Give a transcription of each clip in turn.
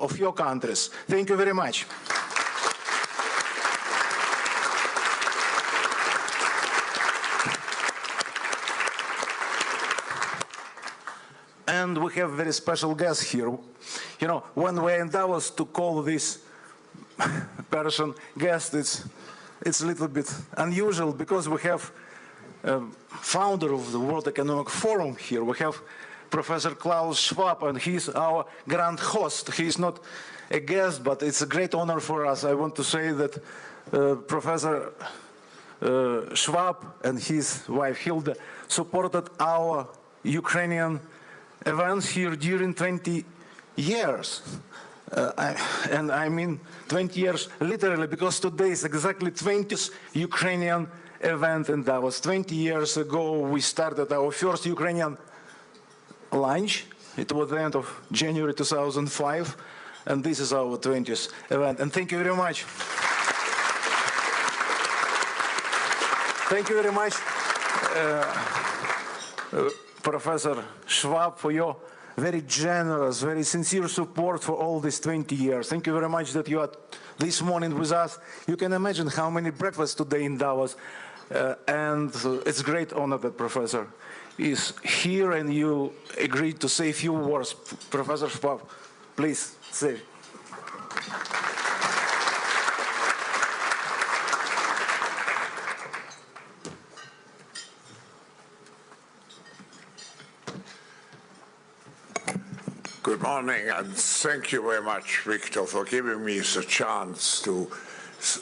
of your countries. Thank you very much. And we have a very special guest here. You know, when we're in Davos, to call this person guest, it's a little bit unusual because we have founder of the World Economic Forum here. We have Professor Klaus Schwab, and he's our grand host. He's not a guest, but it's a great honor for us. I want to say that Professor Schwab and his wife Hilda supported our Ukrainian events here during 20 years. And I mean 20 years literally, because today is exactly 20th Ukrainian event in Davos. 20 years ago, we started our first Ukrainian lunch. It was the end of January 2005, and this is our 20th event. And thank you very much. Thank you very much, Professor Schwab, for your very generous, very sincere support for all these 20 years. Thank you very much that you are this morning with us. You can imagine how many breakfasts today in Davos. And it's a great honor that Professor is here and you agreed to say a few words. Professor Schwab, please say. Good morning, and thank you very much, Victor, for giving me the chance to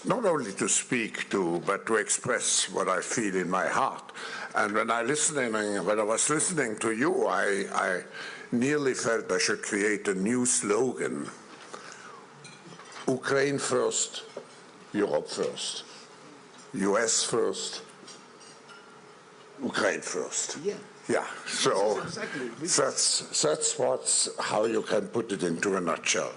not only to speak to, but to express what I feel in my heart. And when I was listening to you, I nearly felt I should create a new slogan: Ukraine first, Europe first, US first, Ukraine first. Yeah. Yeah, so that's how you can put it into a nutshell.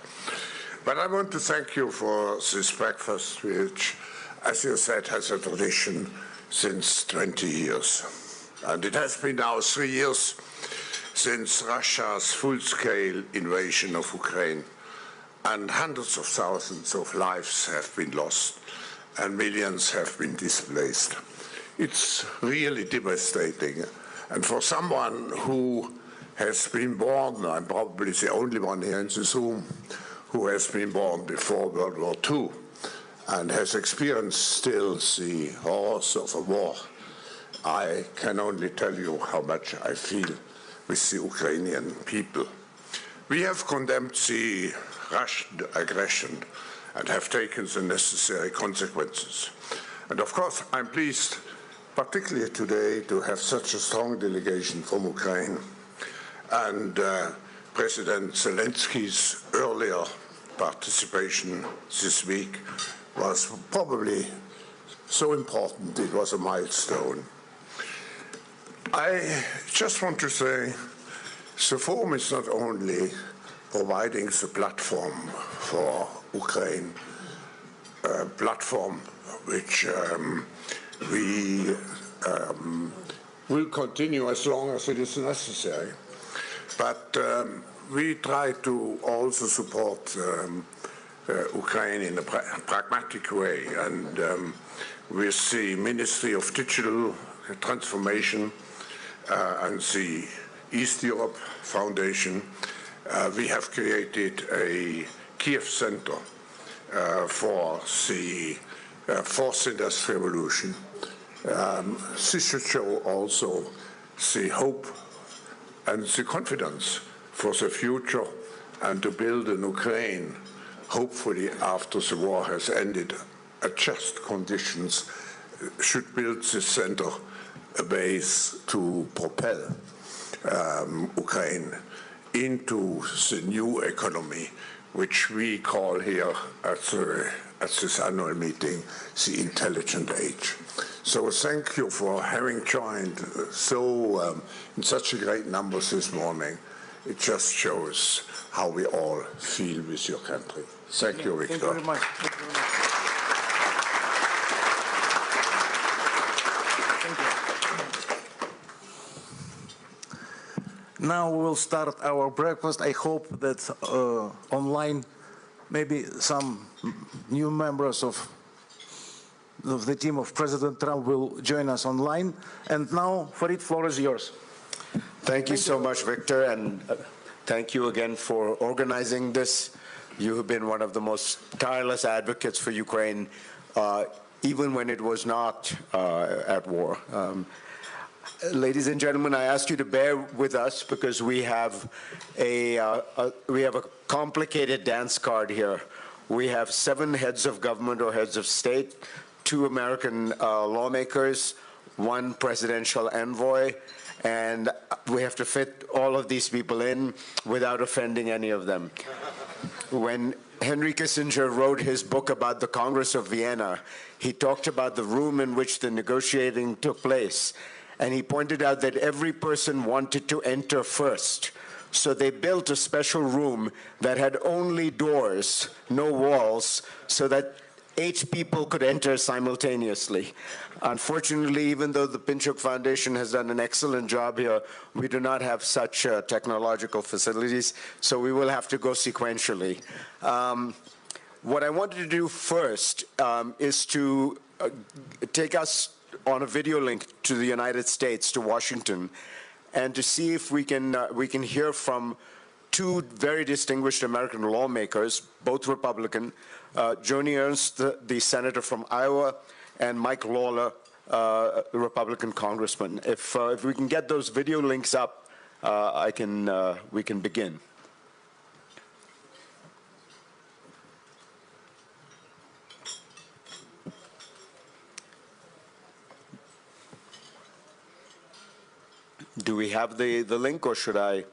But I want to thank you for this breakfast, which, as you said, has a tradition since 20 years. And it has been now 3 years since Russia's full-scale invasion of Ukraine, and hundreds of thousands of lives have been lost, and millions have been displaced. It's really devastating. And for someone who has been born, I'm probably the only one here in this room who has been born before World War II and has experienced still the horrors of a war, I can only tell you how much I feel with the Ukrainian people. We have condemned the Russian aggression and have taken the necessary consequences. And of course, I'm pleased, particularly today, to have such a strong delegation from Ukraine. And President Zelensky's earlier participation this week was probably so important, it was a milestone. I just want to say, the forum is not only providing the platform for Ukraine, a platform which we will continue as long as it is necessary. But we try to also support Ukraine in a pragmatic way. And with the Ministry of Digital Transformation and the East Europe Foundation, we have created a Kiev Center for the fourth industrial revolution. This should show also the hope and the confidence for the future, and to build in Ukraine, hopefully after the war has ended, at just conditions, should build this center a base to propel Ukraine into the new economy, which we call here at this annual meeting the intelligent age. So thank you for having joined in such a great numbers this morning. It just shows how we all feel with your country. Thank you, Victor. Thank you very much. Thank you very much. Thank you. Now we will start our breakfast. I hope that online, maybe some new members of the team of President Trump will join us online. And now, Farid, floor is yours. Thank you so much, Victor, and thank you again for organizing this. You have been one of the most tireless advocates for Ukraine, even when it was not at war. Ladies and gentlemen, I ask you to bear with us because we have a complicated dance card here. We have 7 heads of government or heads of state, 2 American lawmakers, 1 presidential envoy, and we have to fit all of these people in without offending any of them. When Henry Kissinger wrote his book about the Congress of Vienna, he talked about the room in which the negotiating took place, and he pointed out that every person wanted to enter first. So they built a special room that had only doors, no walls, so that 8 people could enter simultaneously. Unfortunately, even though the Pinchuk Foundation has done an excellent job here, we do not have such technological facilities, so we will have to go sequentially. What I wanted to do first is to take us on a video link to the United States, to Washington, and to see if we can hear from 2 very distinguished American lawmakers, both Republican, Joni Ernst, the senator from Iowa, and Mike Lawler, Republican congressman. If we can get those video links up, we can begin. Do we have the link, or should I?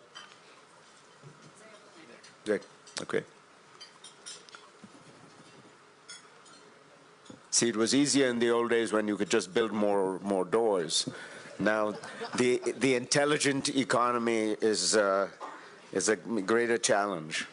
Okay. See, it was easier in the old days when you could just build more doors. Now, the intelligent economy is a greater challenge.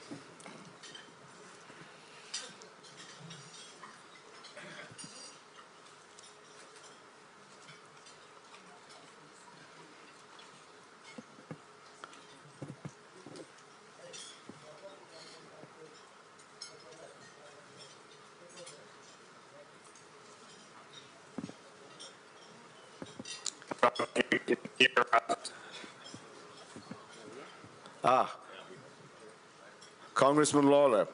Congressman Lawler,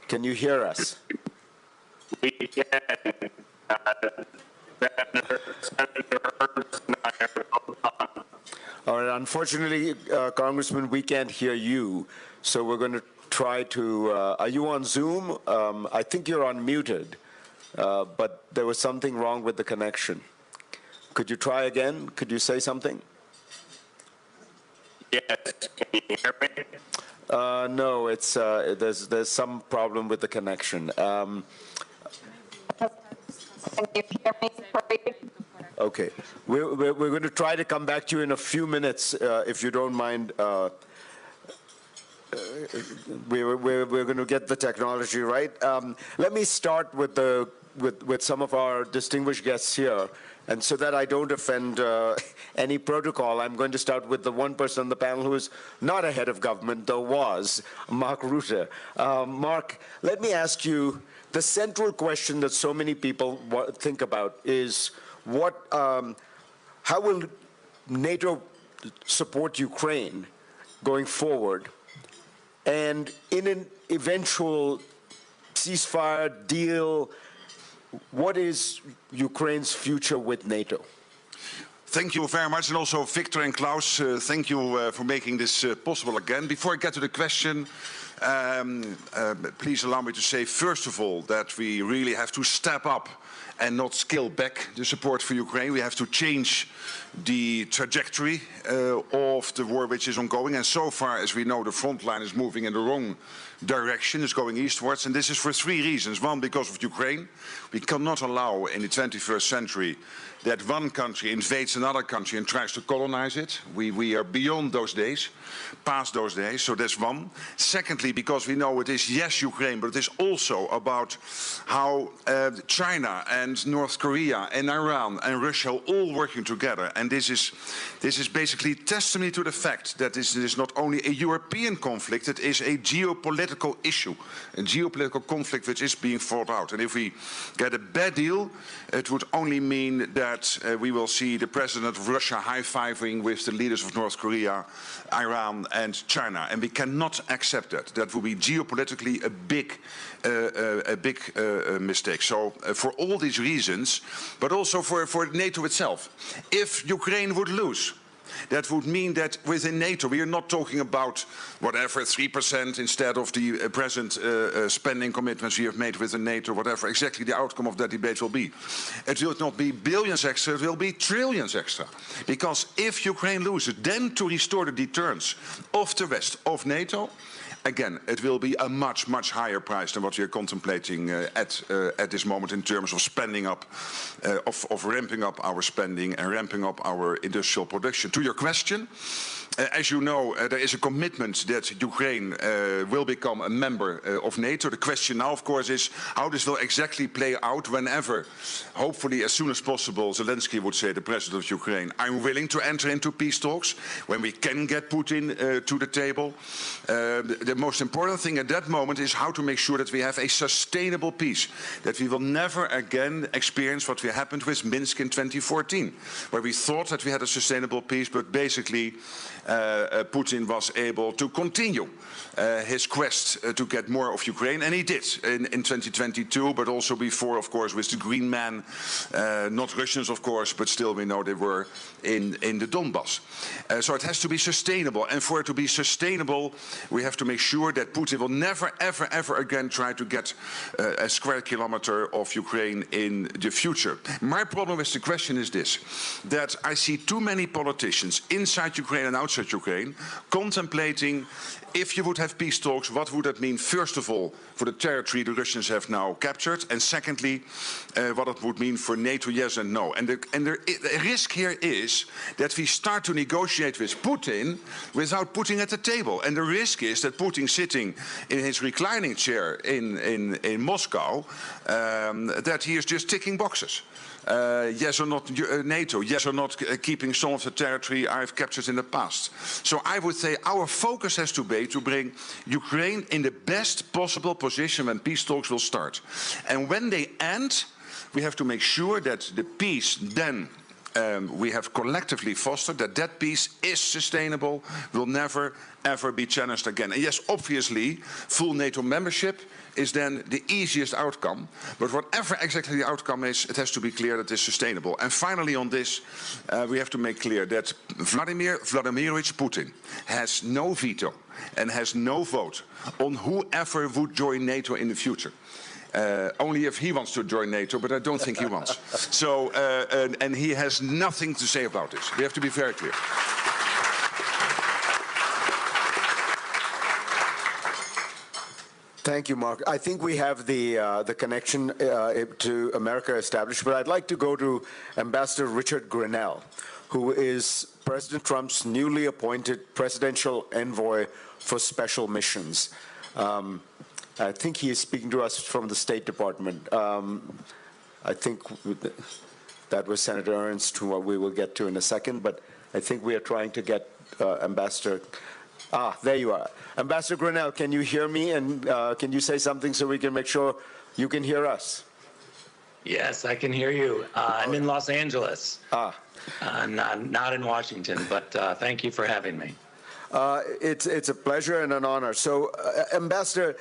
can you hear us? We can. All right, unfortunately, Congressman, we can't hear you, so we're going to try to, are you on Zoom? I think you're unmuted, but there was something wrong with the connection. Could you try again? Could you say something? Yes, can you hear me? No, it's there's some problem with the connection. Can you hear me? Okay, we're going to try to come back to you in a few minutes, if you don't mind. We're going to get the technology right. Let me start with some of our distinguished guests here. And so that I don't offend any protocol, I'm going to start with the one person on the panel who is not a head of government, though was, Mark Rutte. Mark, let me ask you, the central question that so many people think about is how will NATO support Ukraine going forward? And in an eventual ceasefire deal, what is Ukraine's future with NATO? Thank you very much, and also Victor and Klaus, thank you for making this possible again. Before I get to the question, please allow me to say, first of all, that we really have to step up and not scale back the support for Ukraine. We have to change the trajectory of the war which is ongoing, and so far as we know, the front line is moving in the wrong direction, is going eastwards, and this is for 3 reasons. One, because of Ukraine. We cannot allow in the 21st century that one country invades another country and tries to colonize it. We are beyond those days, past those days, so that's one. Secondly, because we know it is, yes, Ukraine, but it is also about how China and North Korea and Iran and Russia are all working together. And this is basically testimony to the fact that this is not only a European conflict, it is a geopolitical issue, a geopolitical conflict which is being fought out. And if we get a bad deal, it would only mean that we will see the president of Russia high-fiving with the leaders of North Korea, Iran and China. And we cannot accept that. That would be geopolitically a big mistake. So for all these reasons, but also for NATO itself, if Ukraine would lose, that would mean that within NATO we are not talking about whatever 3% instead of the present spending commitments we have made within NATO, whatever exactly the outcome of that debate will be. It will not be billions extra, it will be trillions extra. Because if Ukraine loses, then to restore the deterrence of the rest of NATO, again, it will be a much, much higher price than what we are contemplating at this moment in terms of spending up, of ramping up our spending and ramping up our industrial production. To your question, as you know, there is a commitment that Ukraine will become a member of NATO. The question now, of course, is how this will exactly play out whenever, hopefully as soon as possible, Zelensky would say, the president of Ukraine, I'm willing to enter into peace talks when we can get Putin to the table. The most important thing at that moment is how to make sure that we have a sustainable peace, that we will never again experience what happened with Minsk in 2014, where we thought that we had a sustainable peace, but basically Putin was able to continue his quest to get more of Ukraine, and he did in 2022, but also before, of course, with the Green Man, not Russians, of course, but still we know they were in the Donbass. So it has to be sustainable, and for it to be sustainable, we have to make sure that Putin will never, ever, ever again try to get a square kilometer of Ukraine in the future. My problem with the question is this, that I see too many politicians inside Ukraine and outside Ukraine contemplating, if you would have peace talks, what would that mean, first of all, for the territory the Russians have now captured, and secondly, what it would mean for NATO, yes and no. And the risk here is that we start to negotiate with Putin without Putin at the table. And the risk is that Putin, sitting in his reclining chair in Moscow, that he is just ticking boxes. Yes or not NATO, yes or not keeping some of the territory I've captured in the past. So I would say our focus has to be to bring Ukraine in the best possible position when peace talks will start. And when they end, we have to make sure that the peace then we have collectively fostered, that peace is sustainable, will never ever be challenged again. And yes, obviously, full NATO membership is then the easiest outcome, but whatever exactly the outcome is, it has to be clear that it's sustainable. And finally on this, we have to make clear that Vladimir Vladimirovich Putin has no veto and has no vote on whoever would join NATO in the future. Only if he wants to join NATO, but I don't think he wants. So, and he has nothing to say about this. We have to be very clear. Thank you, Mark. I think we have the connection to America established, but I'd like to go to Ambassador Richard Grenell, who is President Trump's newly appointed presidential envoy for special missions. I think he is speaking to us from the State Department. I think that was Senator Ernst, who we will get to in a second, but I think we are trying to get Ambassador... there you are. Ambassador Grenell, can you hear me? And can you say something so we can make sure you can hear us? Yes, I can hear you. I'm in Los Angeles. I'm not in Washington, but thank you for having me. It's a pleasure and an honor. So, Ambassador,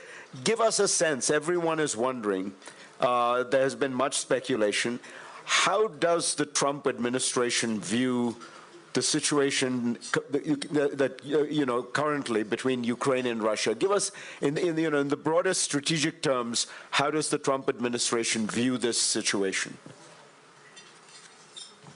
give us a sense. Everyone is wondering. There has been much speculation. How does the Trump administration view the situation that currently between Ukraine and Russia? Give us, in the broadest strategic terms, how does the Trump administration view this situation?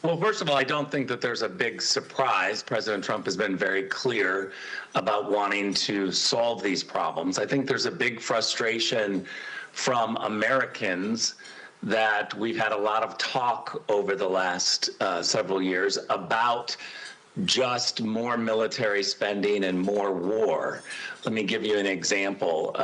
Well, first of all, I don't think that there's a big surprise. President Trump has been very clear about wanting to solve these problems. I think there's a big frustration from Americans that we've had a lot of talk over the last several years about just more military spending and more war. Let me give you an example.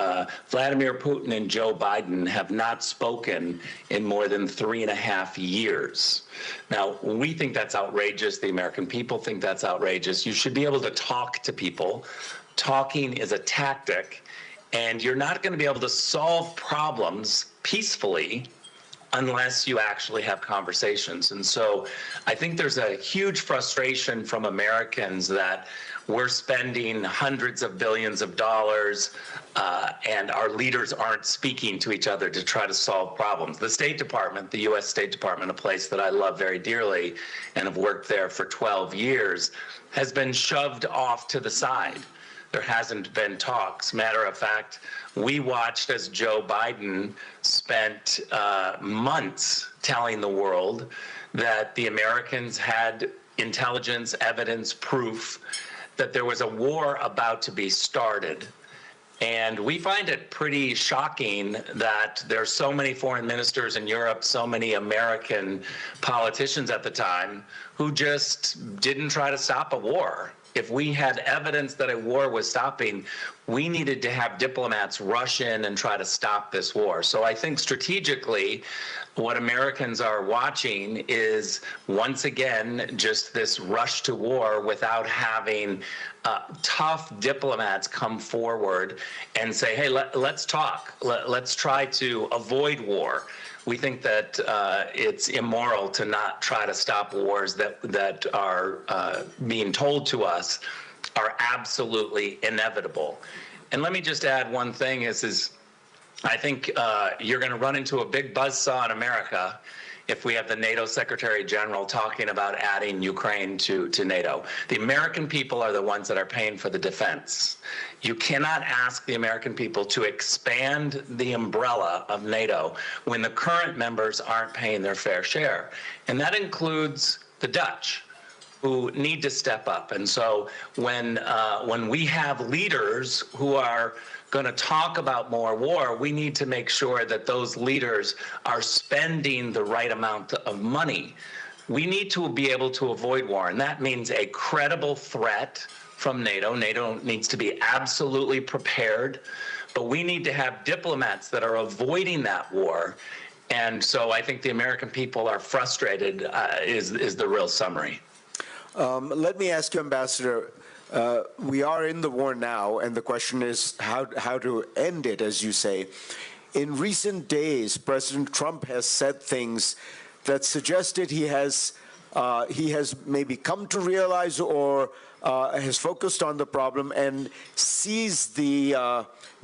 Vladimir Putin and Joe Biden have not spoken in more than 3.5 years. Now, we think that's outrageous. The American people think that's outrageous. You should be able to talk to people. Talking is a tactic, and you're not going to be able to solve problems peacefully unless you actually have conversations. And so I think there's a huge frustration from Americans that we're spending hundreds of billions of dollars and our leaders aren't speaking to each other to try to solve problems. The State Department, the U.S. State Department, a place that I love very dearly and have worked there for 12 years, has been shoved off to the side. There hasn't been talks. Matter of fact, we watched as Joe Biden spent months telling the world that the Americans had intelligence, evidence, proof that there was a war about to be started. And we find it pretty shocking that there's so many foreign ministers in Europe, so many American politicians at the time who just didn't try to stop a war. If we had evidence that a war was stopping, we needed to have diplomats rush in and try to stop this war. So I think strategically, what Americans are watching is, once again, just this rush to war without having tough diplomats come forward and say, hey, let's talk. Let's try to avoid war. We think that it's immoral to not try to stop wars that are being told to us are absolutely inevitable. And let me just add one thing is I think you're going to run into a big buzzsaw in America if we have the NATO Secretary General talking about adding Ukraine to NATO. The American people are the ones that are paying for the defense. You cannot ask the American people to expand the umbrella of NATO when the current members aren't paying their fair share. And that includes the Dutch, who need to step up. And so when we have leaders who are going to talk about more war, we need to make sure that those leaders are spending the right amount of money. We need to be able to avoid war, and that means a credible threat from NATO. NATO needs to be absolutely prepared, but we need to have diplomats that are avoiding that war. And so I think the American people are frustrated, is the real summary. Let me ask you, Ambassador, we are in the war now, and the question is how to end it, as you say. In recent days, President Trump has said things that suggested he has maybe come to realize or has focused on the problem and sees the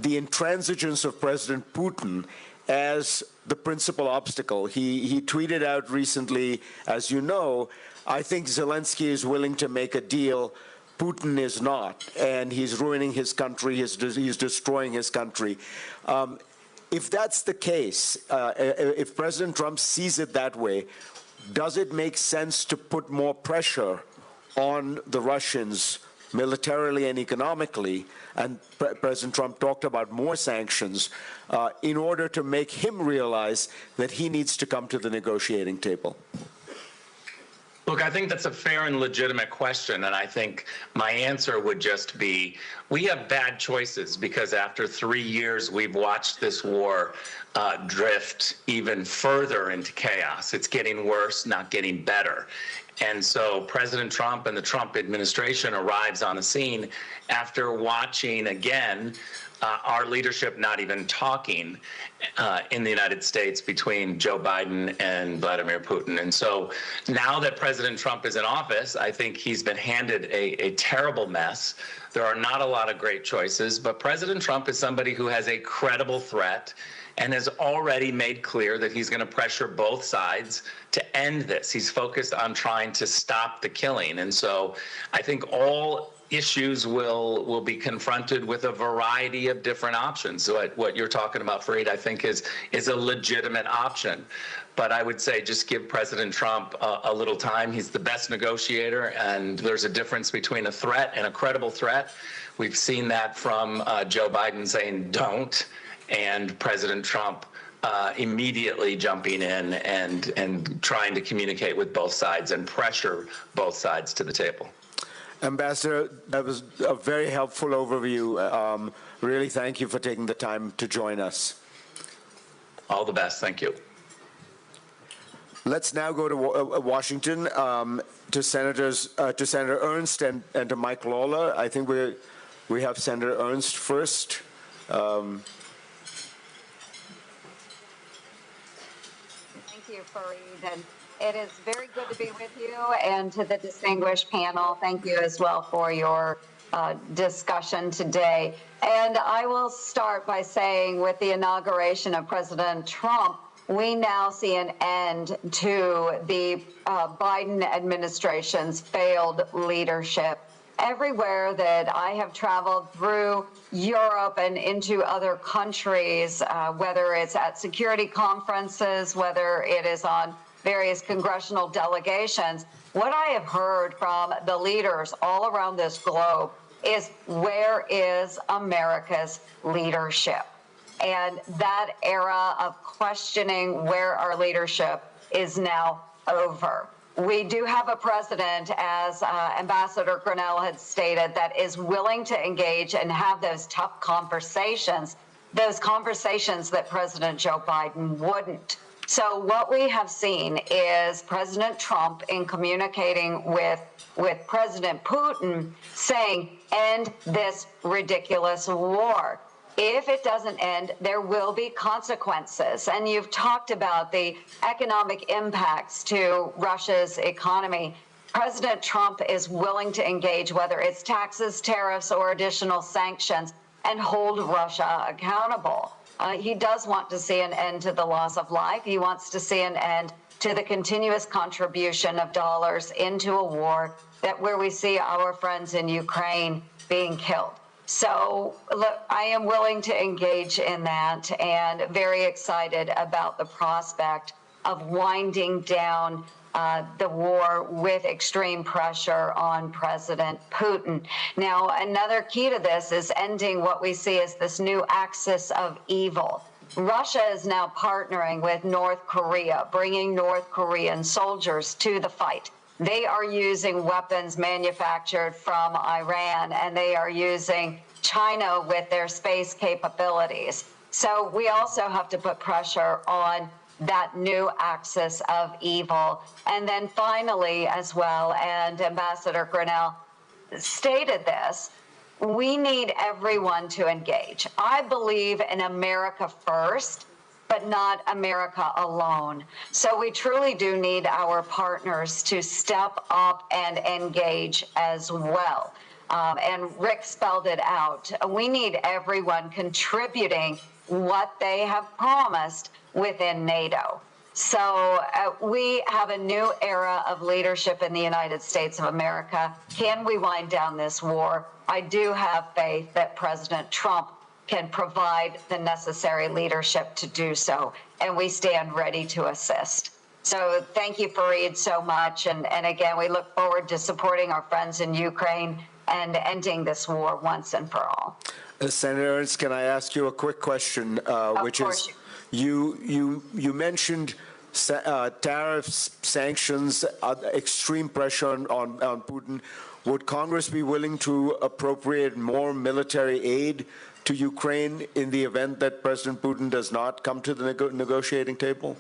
intransigence of President Putin as the principal obstacle. He tweeted out recently, as you know, I think Zelensky is willing to make a deal. Putin is not, and he's ruining his country. He's destroying his country. If that's the case, if President Trump sees it that way, does it make sense to put more pressure on the Russians militarily and economically? And President Trump talked about more sanctions in order to make him realize that he needs to come to the negotiating table. Look, I think that's a fair and legitimate question, and I think my answer would just be, we have bad choices because after 3 years, we've watched this war drift even further into chaos. It's getting worse, not getting better. And so President Trump and the Trump administration arrives on the scene after watching, again, our leadership not even talking in the United States between Joe Biden and Vladimir Putin. And so now that President Trump is in office, I think he's been handed a terrible mess. There are not a lot of great choices, but President Trump is somebody who has a credible threat and has already made clear that he's going to pressure both sides to end this. He's focused on trying to stop the killing. And so I think all issues will be confronted with a variety of different options. So what you're talking about, Fareed, I think is a legitimate option. But I would say just give President Trump a little time. He's the best negotiator, and there's a difference between a threat and a credible threat. We've seen that from Joe Biden saying don't, and President Trump immediately jumping in and trying to communicate with both sides and pressure both sides to the table. Ambassador, that was a very helpful overview. Really, thank you for taking the time to join us. All the best. Thank you. Let's now go to Washington, to Senator Ernst and to Mike Lawler. I think we have Senator Ernst first. Thank you, Fareed. And it is very good to be with you, and to the distinguished panel, thank you as well for your discussion today. And I will start by saying, with the inauguration of President Trump, we now see an end to the Biden administration's failed leadership. Everywhere that I have traveled through Europe and into other countries, whether it's at security conferences, whether it is on various congressional delegations, what I have heard from the leaders all around this globe is, where is America's leadership? And that era of questioning where our leadership is now over. We do have a president, as Ambassador Grinnell had stated, that is willing to engage and have those tough conversations, those conversations that President Joe Biden wouldn't. So what we have seen is President Trump, in communicating with President Putin, saying, end this ridiculous war. If it doesn't end, there will be consequences. And you've talked about the economic impacts to Russia's economy. President Trump is willing to engage, whether it's taxes, tariffs, or additional sanctions, and hold Russia accountable. He does want to see an end to the loss of life. He wants to see an end to the continuous contribution of dollars into a war where we see our friends in Ukraine being killed. So look, I am willing to engage in that, and very excited about the prospect of winding down the war with extreme pressure on President Putin. Now, another key to this is ending what we see as this new axis of evil. Russia is now partnering with North Korea, bringing North Korean soldiers to the fight. They are using weapons manufactured from Iran, and they are using China with their space capabilities. So we also have to put pressure on that new axis of evil. And then finally, as well, and Ambassador Grinnell stated this, we need everyone to engage. I believe in America first, but not America alone. So we truly do need our partners to step up and engage as well. And Rick spelled it out. We need everyone contributing what they have promised within NATO. So we have a new era of leadership in the United States of America. Can we wind down this war? I do have faith that President Trump can provide the necessary leadership to do so, and we stand ready to assist. So thank you, Fareed, so much. And again, we look forward to supporting our friends in Ukraine and ending this war once and for all. Senator Ernst, can I ask you a quick question, which is, you mentioned tariffs, sanctions, extreme pressure on Putin. Would Congress be willing to appropriate more military aid to Ukraine in the event that President Putin does not come to the negotiating table?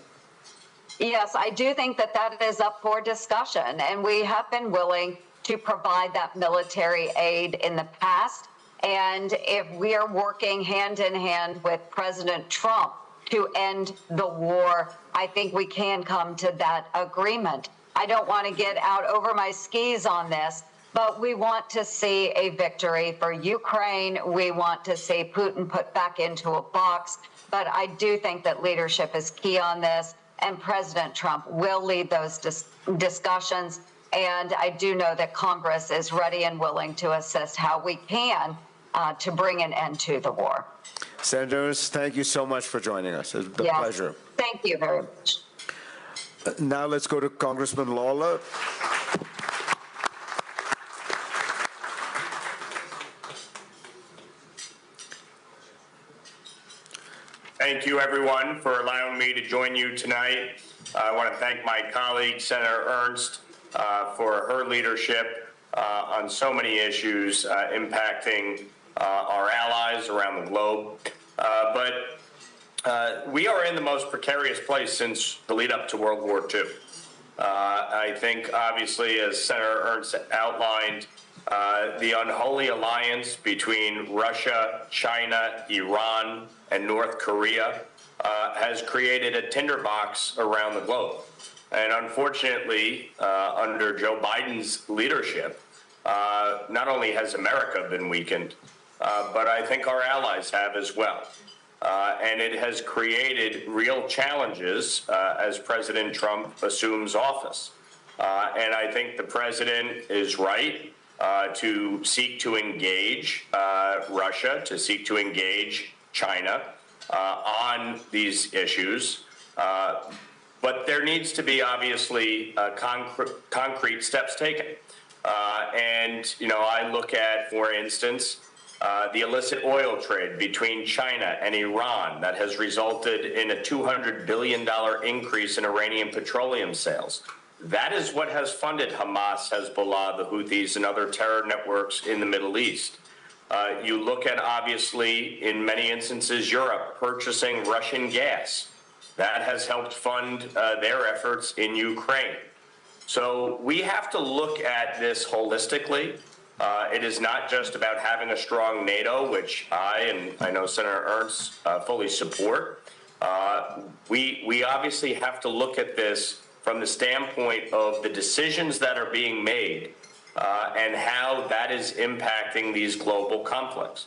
Yes, I do think that that is up for discussion, and we have been willing to provide that military aid in the past. And if we are working hand in hand with President Trump to end the war, I think we can come to that agreement. I don't want to get out over my skis on this, but we want to see a victory for Ukraine. We want to see Putin put back into a box. But I do think that leadership is key on this, and President Trump will lead those discussions. And I do know that Congress is ready and willing to assist how we can to bring an end to the war. Senators, thank you so much for joining us. It's a pleasure. Thank you very much. Now let's go to Congressman Lawler. Thank you, everyone, for allowing me to join you tonight. I want to thank my colleague, Senator Ernst, for her leadership on so many issues impacting our allies around the globe. But we are in the most precarious place since the lead up to World War II. I think, obviously, as Senator Ernst outlined, the unholy alliance between Russia, China, Iran, and North Korea has created a tinderbox around the globe. And unfortunately, under Joe Biden's leadership, not only has America been weakened, but I think our allies have as well. And it has created real challenges as President Trump assumes office. And I think the president is right to seek to engage Russia, to seek to engage China on these issues. But there needs to be, obviously, concrete steps taken. And, you know, I look at, for instance, the illicit oil trade between China and Iran that has resulted in a $200 billion increase in Iranian petroleum sales. That is what has funded Hamas, Hezbollah, the Houthis, and other terror networks in the Middle East. You look at, obviously, in many instances, Europe purchasing Russian gas. That has helped fund their efforts in Ukraine. So we have to look at this holistically. It is not just about having a strong NATO, which I know Senator Ernst fully support. We obviously have to look at this from the standpoint of the decisions that are being made and how that is impacting these global conflicts.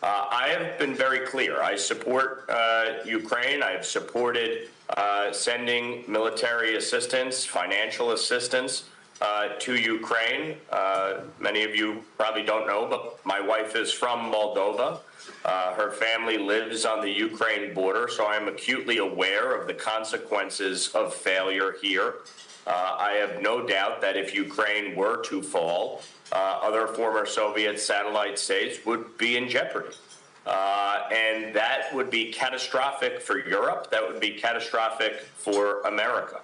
I have been very clear. I support Ukraine. I have supported sending military assistance, financial assistance to Ukraine. Many of you probably don't know, but my wife is from Moldova. Her family lives on the Ukraine border, so I'm acutely aware of the consequences of failure here. I have no doubt that if Ukraine were to fall, other former Soviet satellite states would be in jeopardy. And that would be catastrophic for Europe. That would be catastrophic for America.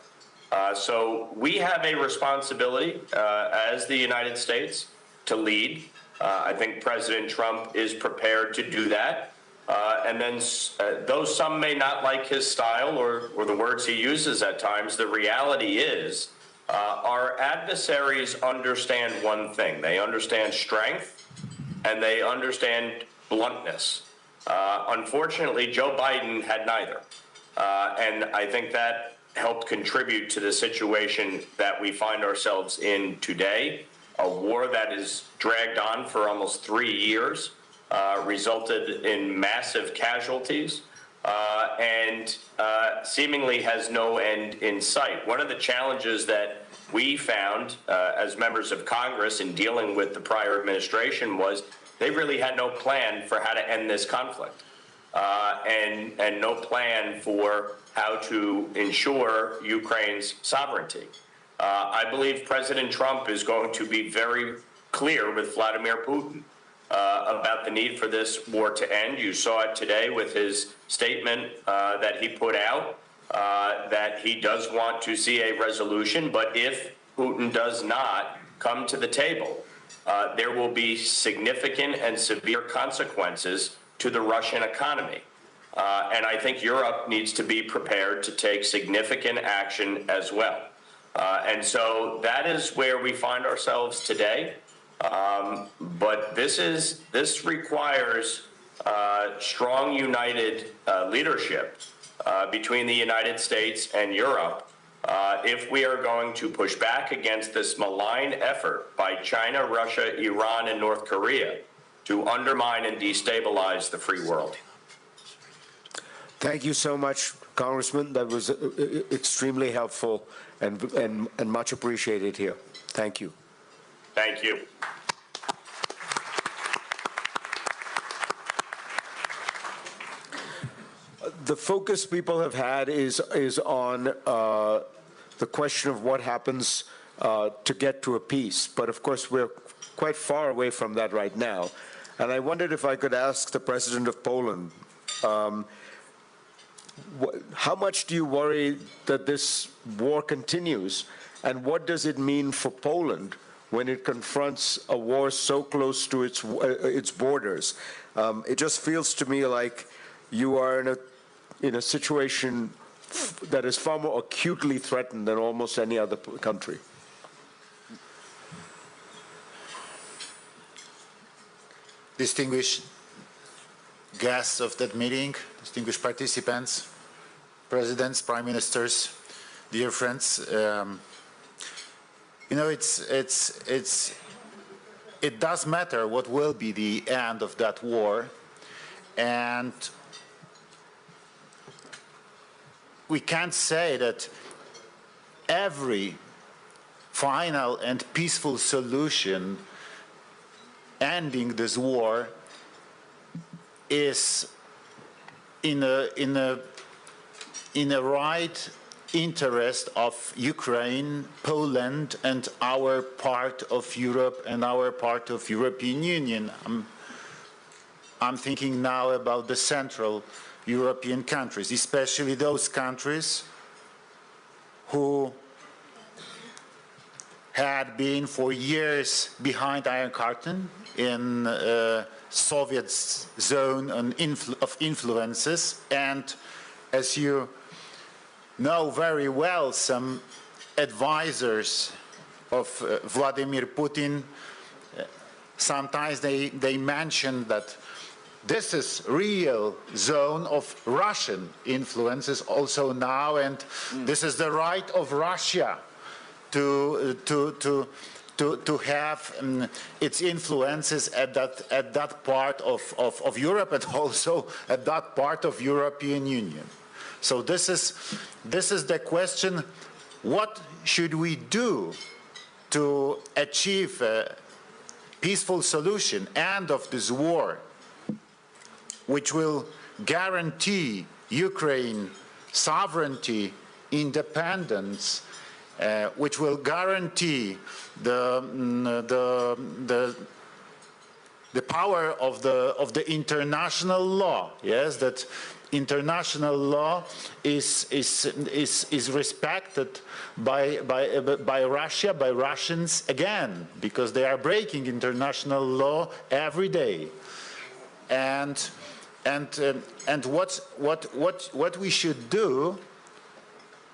So we have a responsibility as the United States to lead. I think President Trump is prepared to do that. And then though some may not like his style or the words he uses at times, the reality is our adversaries understand one thing. They understand strength and they understand bluntness. Unfortunately, Joe Biden had neither. And I think that helped contribute to the situation that we find ourselves in today, a war that is dragged on for almost 3 years, resulted in massive casualties, and seemingly has no end in sight. One of the challenges that we found as members of Congress in dealing with the prior administration was they really had no plan for how to end this conflict, and no plan for how to ensure Ukraine's sovereignty. I believe President Trump is going to be very clear with Vladimir Putin about the need for this war to end. You saw it today with his statement that he put out, that he does want to see a resolution, but if Putin does not come to the table, there will be significant and severe consequences to the Russian economy. And I think Europe needs to be prepared to take significant action as well. And so that is where we find ourselves today. But this requires strong, united leadership between the United States and Europe if we are going to push back against this malign effort by China, Russia, Iran, and North Korea to undermine and destabilize the free world. Thank you so much, Congressman. That was extremely helpful and much appreciated here. Thank you. Thank you. The focus people have had is on the question of what happens to get to a peace. But of course, we're quite far away from that right now. And I wondered if I could ask the President of Poland, How much do you worry that this war continues, and what does it mean for Poland when it confronts a war so close to its borders? It just feels to me like you are in a situation that is far more acutely threatened than almost any other country. Distinguished guests of that meeting, distinguished participants, presidents, prime ministers, dear friends, you know, it does matter what will be the end of that war, and we can't say that every final and peaceful solution ending this war is in a right interest of Ukraine, Poland, and our part of Europe and our part of European Union. I'm thinking now about the Central European countries, especially those countries who had been for years behind Iron Curtain in Soviet zone of influences, and as you know very well, some advisors of Vladimir Putin, sometimes they mention that this is real zone of Russian influences also now, and this is the right of Russia to have its influences at that part of Europe, and also at that part of European Union. So this is the question: what should we do to achieve a peaceful solution, end of this war, which will guarantee Ukraine sovereignty, independence, which will guarantee the power of the international law? Yes, that international law is respected by Russia, by Russians again, because they are breaking international law every day. And what we should do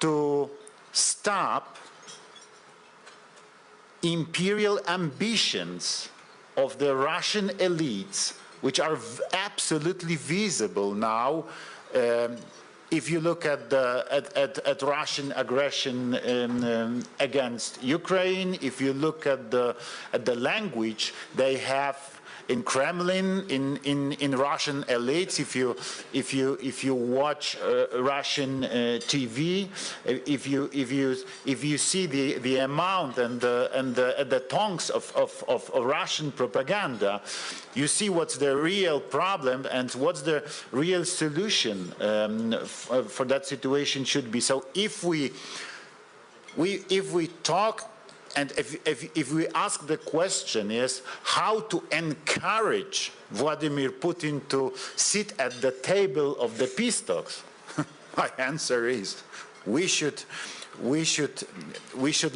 to stop imperial ambitions of the Russian elites, which are absolutely visible now. If you look at Russian aggression against Ukraine, if you look at the language they have in Kremlin, in Russian elites, if you watch Russian TV, if you see the amount and the tongues of Russian propaganda, you see what's the real problem and what's the real solution for that situation should be. So if we talk, and if we ask the question is how to encourage Vladimir Putin to sit at the table of the peace talks, my answer is we should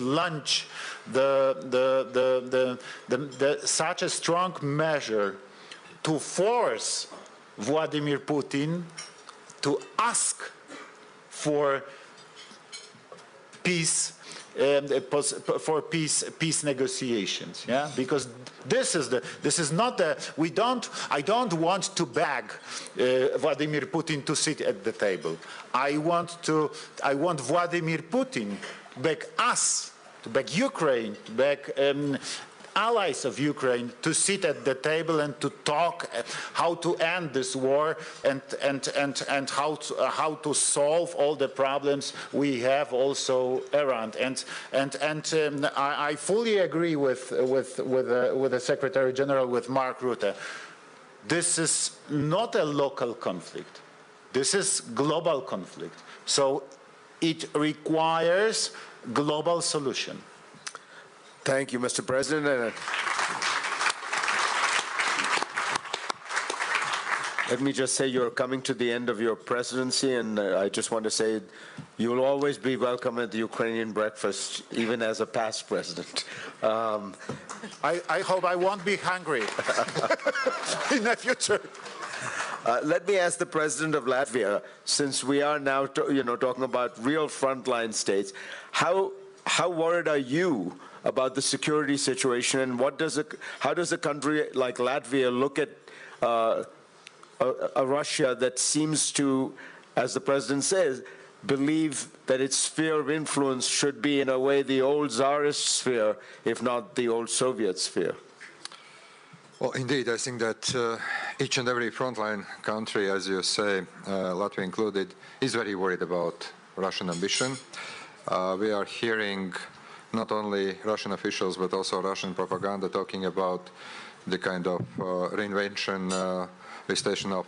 launch such a strong measure to force Vladimir Putin to ask for peace. For peace negotiations, yeah, because this is not the I don't want to beg Vladimir Putin to sit at the table. I want Vladimir Putin to beg us, to beg Ukraine, to beg allies of Ukraine to sit at the table and to talk how to end this war and how to solve all the problems we have also around. And I fully agree with the Secretary General, with Mark Rutte. This is not a local conflict. This is global conflict. So it requires global solution. Thank you, Mr. President. Let me just say you're coming to the end of your presidency, and I just want to say you'll always be welcome at the Ukrainian breakfast, even as a past president. I hope I won't be hungry in the future. Let me ask the president of Latvia, since we are now talking about real frontline states, how worried are you about the security situation, and how does a country like Latvia look at a Russia that seems to, as the president says, believe that its sphere of influence should be in a way the old Tsarist sphere, if not the old Soviet sphere? Well, indeed, I think that each and every frontline country, as you say, Latvia included, is very worried about Russian ambition. We are hearing not only Russian officials, but also Russian propaganda talking about the kind of reinvention, restation of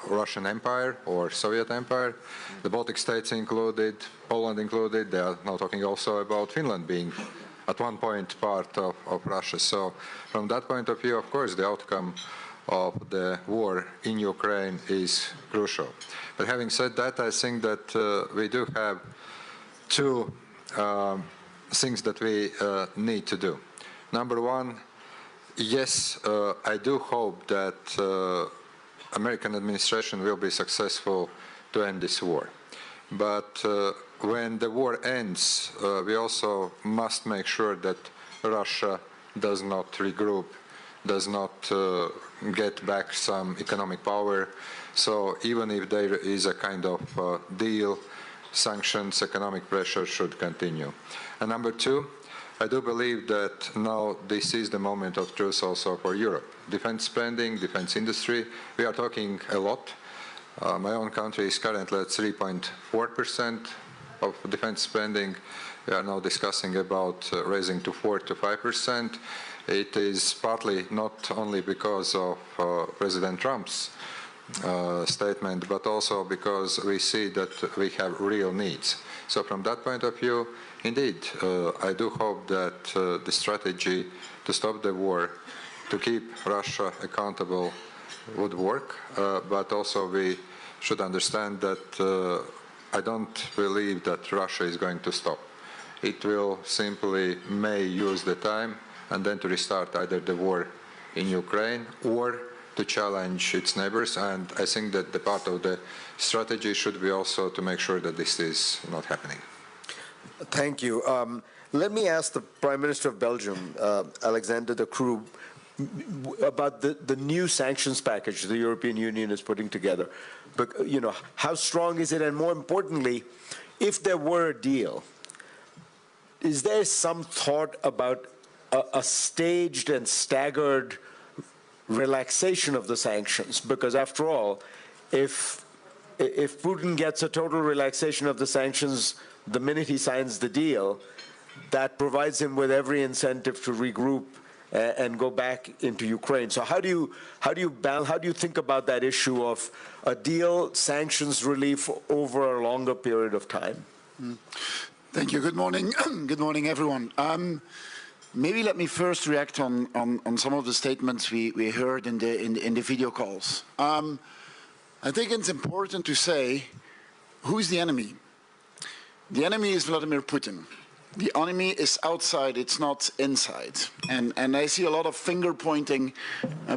Russian Empire or Soviet Empire. The Baltic states included, Poland included. They are now talking also about Finland being at one point part of Russia. So from that point of view, of course, the outcome of the war in Ukraine is crucial. But having said that, I think that we do have two things that we need to do. Number one, yes, I do hope that American administration will be successful to end this war. But when the war ends, we also must make sure that Russia does not regroup, does not get back some economic power. So even if there is a kind of deal, sanctions, economic pressure should continue. And number two, I do believe that now this is the moment of truth also for Europe. Defense spending, defense industry, we are talking a lot. My own country is currently at 3.4% of defense spending. We are now discussing about raising to 4 to 5%. It is partly not only because of President Trump's statement, but also because we see that we have real needs. So from that point of view, indeed, I do hope that the strategy to stop the war, to keep Russia accountable would work, but also we should understand that I don't believe that Russia is going to stop. It will simply may use the time and then to restart either the war in Ukraine or to challenge its neighbors, and I think that the part of the strategy should be also to make sure that this is not happening. Thank you. Let me ask the Prime Minister of Belgium, Alexander De Croo, about the new sanctions package the European Union is putting together. But, how strong is it? And more importantly, if there were a deal, is there some thought about a staged and staggered relaxation of the sanctions? Because after all, if Putin gets a total relaxation of the sanctions the minute he signs the deal, that provides him with every incentive to regroup and go back into Ukraine. So how do you think about that issue of a deal, sanctions relief over a longer period of time? Thank you. Good morning. Good morning, everyone. Maybe let me first react on some of the statements we heard in the video calls. I think it's important to say who's the enemy. The enemy is Vladimir Putin. The enemy is outside, it's not inside. And I see a lot of finger pointing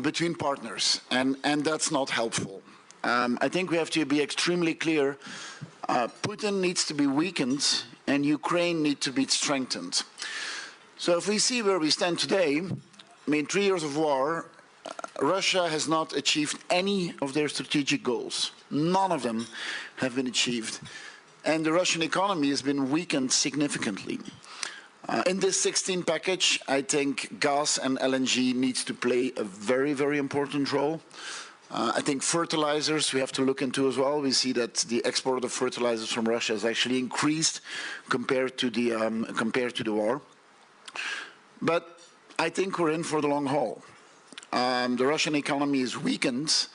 between partners, and that's not helpful. I think we have to be extremely clear. Putin needs to be weakened, and Ukraine needs to be strengthened. So if we see where we stand today, 3 years of war, Russia has not achieved any of their strategic goals. None of them have been achieved. And the Russian economy has been weakened significantly. In this 16 package, I think gas and LNG needs to play a very, very important role. I think fertilizers we have to look into as well. We see that the export of fertilizers from Russia has actually increased compared to the war. But I think we're in for the long haul. The Russian economy is weakened,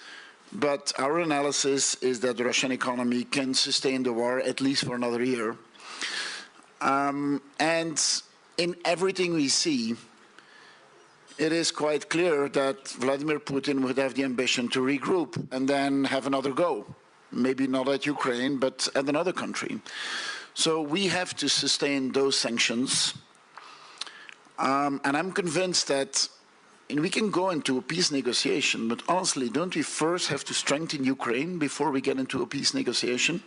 but our analysis is that the Russian economy can sustain the war at least for another year. And in everything we see, it is quite clear that Vladimir Putin would have the ambition to regroup and then have another go. Maybe not at Ukraine, but at another country. So we have to sustain those sanctions. And I'm convinced that we can go into a peace negotiation, but honestly, don't we first have to strengthen Ukraine before we get into a peace negotiation?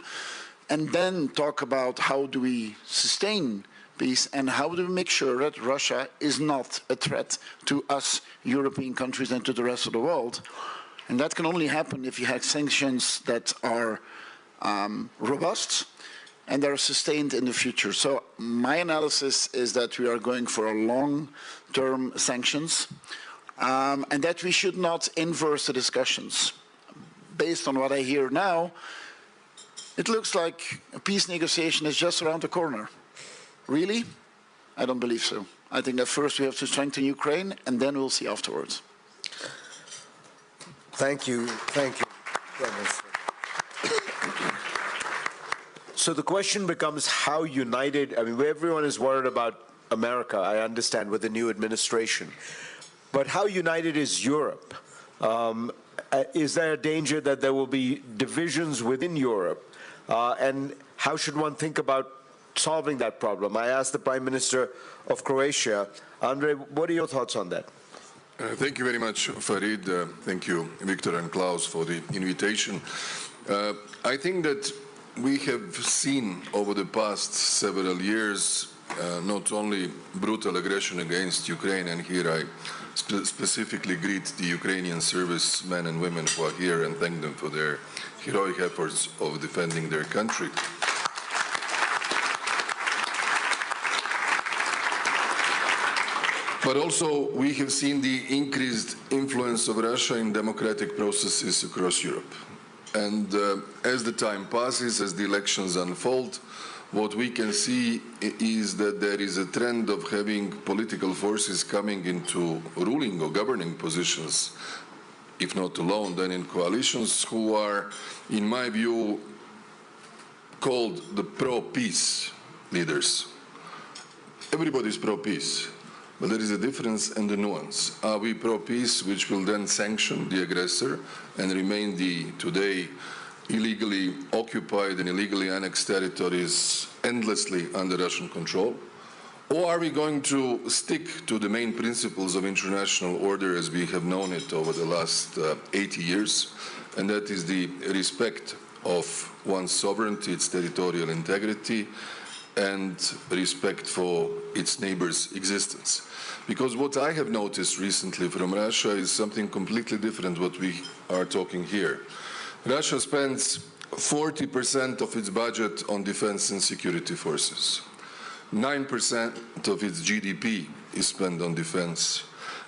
And then talk about how do we sustain peace and how do we make sure that Russia is not a threat to us European countries and to the rest of the world. And that can only happen if you have sanctions that are robust and that are sustained in the future. So my analysis is that we are going for a long-term sanctions and that we should not inverse the discussions. Based on what I hear now, it looks like a peace negotiation is just around the corner. Really? I don't believe so. I think that first we have to strengthen Ukraine, and then we'll see afterwards. Thank you. Thank you. So the question becomes how united, I mean, everyone is worried about America, I understand, with the new administration. But how united is Europe? Is there a danger that there will be divisions within Europe? And how should one think about solving that problem? I asked the Prime Minister of Croatia. Andrej, what are your thoughts on that? Thank you very much, Farid. Thank you, Victor and Klaus, for the invitation. I think that we have seen over the past several years not only brutal aggression against Ukraine, and here I specifically greet the Ukrainian servicemen and women who are here and thank them for their heroic efforts of defending their country. But also we have seen the increased influence of Russia in democratic processes across Europe. And as the time passes, as the elections unfold, what we can see is that there is a trend of having political forces coming into ruling or governing positions, if not alone, then in coalitions, who are, in my view, called the pro-peace leaders. Everybody is pro-peace, but there is a difference and a nuance. Are we pro-peace, which will then sanction the aggressor and remain the today illegally occupied and illegally annexed territories endlessly under Russian control? Or are we going to stick to the main principles of international order as we have known it over the last 80 years, and that is the respect of one's sovereignty, its territorial integrity, and respect for its neighbor's existence? Because what I have noticed recently from Russia is something completely different what we are talking here. Russia spends 40% of its budget on defense and security forces. 9% of its GDP is spent on defense.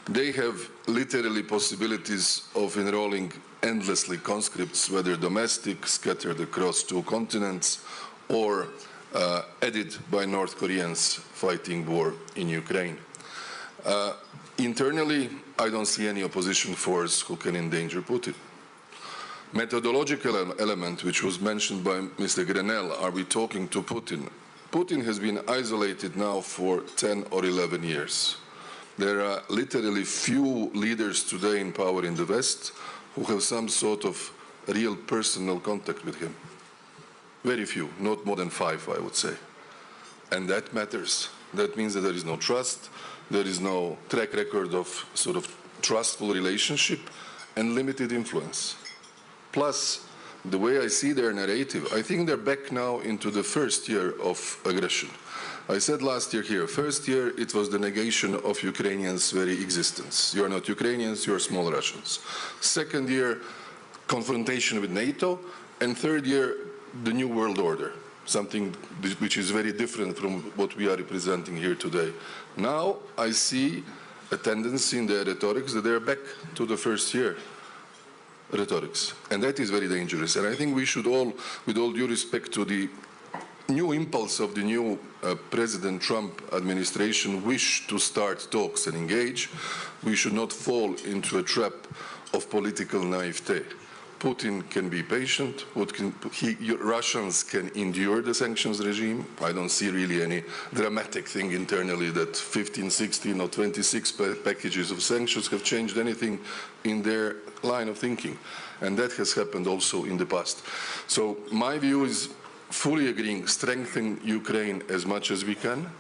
They have literally possibilities of enrolling endlessly conscripts, whether domestic, scattered across 2 continents, or added by North Koreans fighting war in Ukraine. Internally, I don't see any opposition force who can endanger Putin. Methodological element, which was mentioned by Mr. Grenell, are we talking to Putin? Putin has been isolated now for 10 or 11 years. There are literally few leaders today in power in the West who have some sort of real personal contact with him. Very few, not more than 5, I would say. And that matters. That means that there is no trust, there is no track record of sort of trustful relationship, and limited influence. Plus, the way I see their narrative, I think they're back now into the first year of aggression. I said last year here, first year it was the negation of Ukrainians' very existence. You are not Ukrainians, you are small Russians. Second year, confrontation with NATO. And third year, the New World Order, something which is very different from what we are representing here today. Now I see a tendency in their rhetorics that they are back to the first year rhetorics, and that is very dangerous. And I think we should all, with all due respect to the new impulse of the new President Trump administration, wish to start talks and engage, we should not fall into a trap of political naivete. Putin can be patient. Russians can endure the sanctions regime. I don't see really any dramatic thing internally that 15, 16 or 26 packages of sanctions have changed anything in their line of thinking. And that has happened also in the past. So my view is fully agreeing, strengthen Ukraine as much as we can,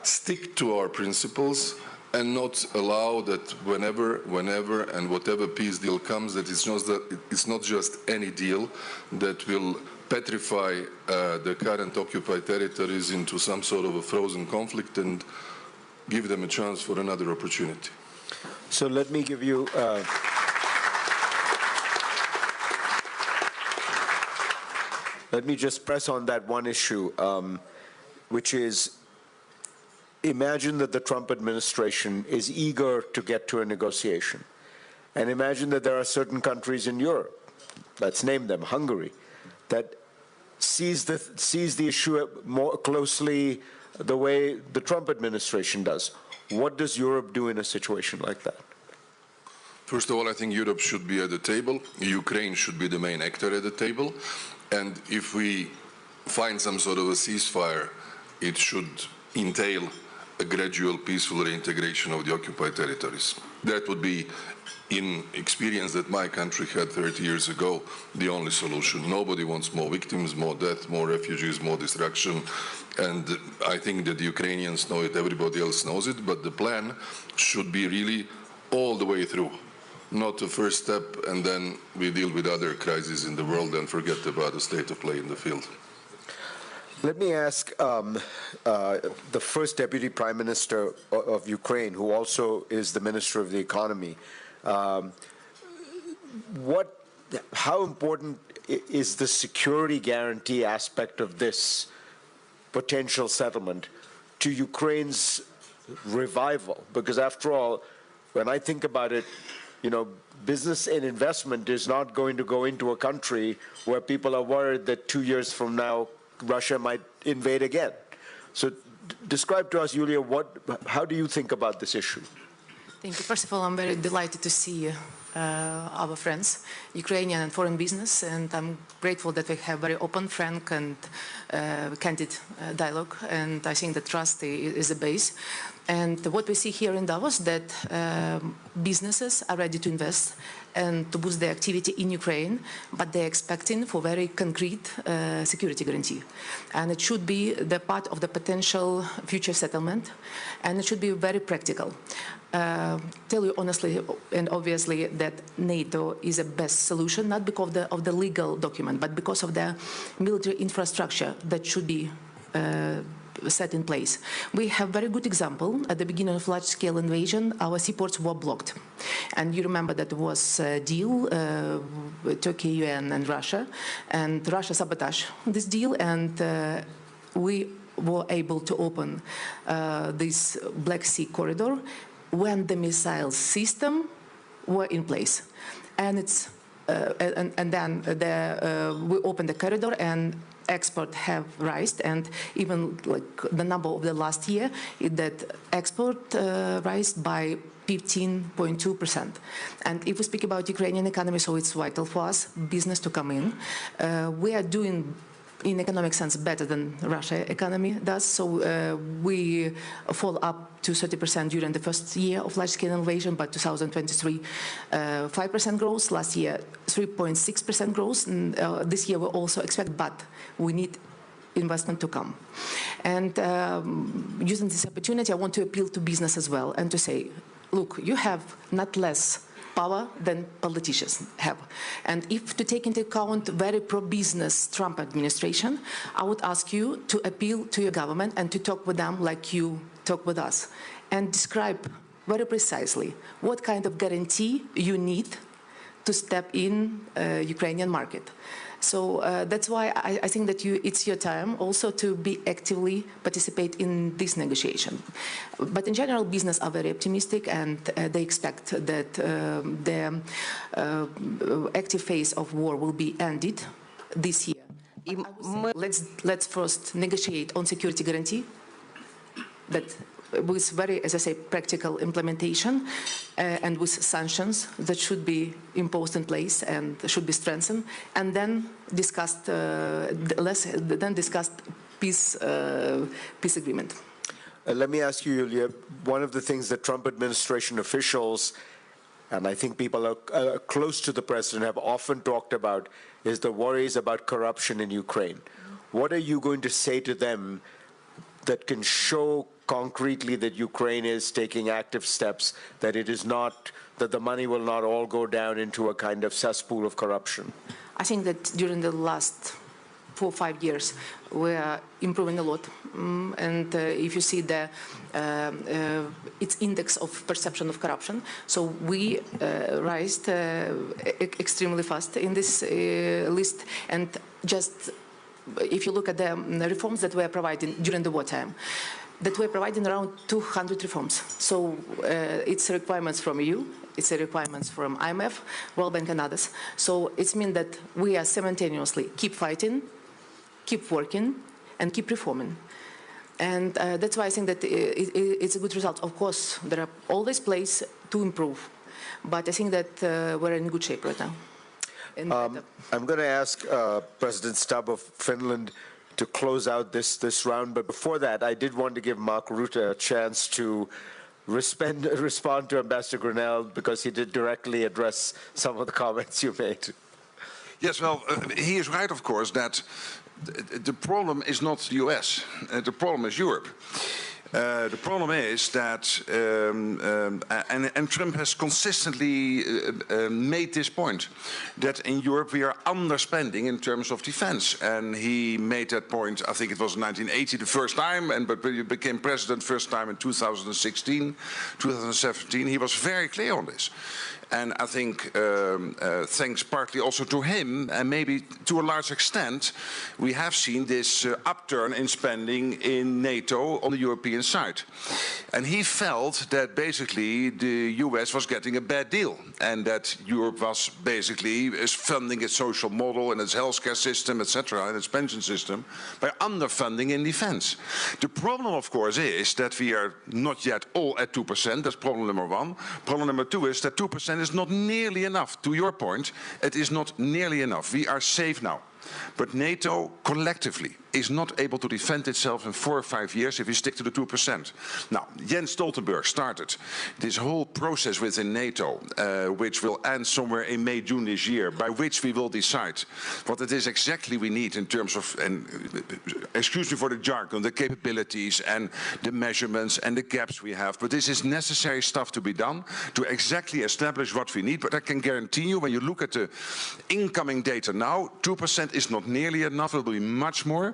stick to our principles, and not allow that whenever and whatever peace deal comes, that it's not just any deal that will petrify the current occupied territories into some sort of a frozen conflict and give them a chance for another opportunity. So let me give you let me just press on that one issue, which is, imagine that the Trump administration is eager to get to a negotiation. And imagine that there are certain countries in Europe, let's name them, Hungary, that sees the issue more closely the way the Trump administration does. What does Europe do in a situation like that? First of all, I think Europe should be at the table. Ukraine should be the main actor at the table. And if we find some sort of a ceasefire, it should entail a gradual, peaceful reintegration of the occupied territories. That would be, in experience that my country had 30 years ago, the only solution. Nobody wants more victims, more death, more refugees, more destruction. And I think that the Ukrainians know it, everybody else knows it, but the plan should be really all the way through. Not the first step, and then we deal with other crises in the world and forget about the state of play in the field. Let me ask the first Deputy Prime Minister of Ukraine, who also is the Minister of the Economy, how important is the security guarantee aspect of this potential settlement to Ukraine's revival? Because after all, when I think about it, you know, business and investment is not going to go into a country where people are worried that 2 years from now Russia might invade again. So describe to us, Yuliya, how do you think about this issue? Thank you. First of all, I'm very delighted to see our friends, Ukrainian and foreign business, and I'm grateful that we have very open, frank, and candid dialogue, and I think that trust is the base. And what we see here in Davos, that businesses are ready to invest and to boost their activity in Ukraine, but they're expecting for very concrete security guarantee. And it should be the part of the potential future settlement, and it should be very practical. Tell you honestly and obviously that NATO is the best solution, not because of the legal document, but because of the military infrastructure that should be set in place. We have very good example. At the beginning of large-scale invasion, our seaports were blocked. And you remember that there was a deal, Turkey, UN, and Russia sabotaged this deal, and we were able to open this Black Sea corridor when the missile system were in place. And it's and then we opened the corridor, and export have risen, and even like the number of the last year, that export rose by 15.2%. And if we speak about Ukrainian economy, so it's vital for us, business to come in. We are doing, in economic sense, better than Russia economy does. So we fall up to 30% during the first year of large-scale invasion, but 2023, 5% growth. Last year, 3.6% growth. And, this year we also expect, but we need investment to come. And using this opportunity, I want to appeal to business as well and to say, look, you have not less power than politicians have. And if to take into account very pro-business Trump administration, I would ask you to appeal to your government and to talk with them like you talk with us, and describe very precisely what kind of guarantee you need to step in Ukrainian market. So that's why I think that it's your time also to be actively participate in this negotiation. But in general, business are very optimistic, and they expect that the active phase of war will be ended this year. Let's first negotiate on security guarantee. That with very, as I say, practical implementation and with sanctions that should be imposed in place and should be strengthened, and then discussed peace agreement. Let me ask you, Yuliya, one of the things that Trump administration officials, and I think people are close to the president, have often talked about is the worries about corruption in Ukraine. What are you going to say to them that can show concretely that Ukraine is taking active steps, that it is not, that the money will not all go down into a kind of cesspool of corruption? I think that during the last 4 or 5 years, we are improving a lot. And if you see the its index of perception of corruption, so we raised extremely fast in this list. And just if you look at the reforms that we are providing during the wartime, that we're providing around 200 reforms. So it's requirements from EU, it's requirements from IMF, World Bank and others. So it means that we are simultaneously keep fighting, keep working, and keep reforming. And that's why I think that it's a good result. Of course, there are always places to improve, but I think that we're in good shape right now. I'm going to ask President Stubb of Finland to close out this round, but before that, I did want to give Mark Rutte a chance to respond to Ambassador Grinnell, because he did directly address some of the comments you made. Yes, well, he is right, of course, that the problem is not the US, the problem is Europe. The problem is that, and Trump has consistently made this point, that in Europe we are underspending in terms of defense. And he made that point, I think it was in 1980 the first time, but he became president first time in 2016, 2017. He was very clear on this. And I think thanks partly also to him, and maybe to a large extent, we have seen this upturn in spending in NATO on the European side. And he felt that basically the US was getting a bad deal, and that Europe was basically funding its social model and its healthcare system, etc., and its pension system, by underfunding in defense. The problem, of course, is that we are not yet all at 2%. That's problem number one. Problem number two is that 2% is not nearly enough. To your point, it is not nearly enough. We are safe now. But NATO collectively is not able to defend itself in 4 or 5 years if we stick to the 2%. Now, Jens Stoltenberg started this whole process within NATO, which will end somewhere in May, June this year, by which we will decide what it is exactly we need in terms of, and excuse me for the jargon, the capabilities and the measurements and the gaps we have. But this is necessary stuff to be done to exactly establish what we need. But I can guarantee you, when you look at the incoming data now, 2% is not nearly enough. It will be much more.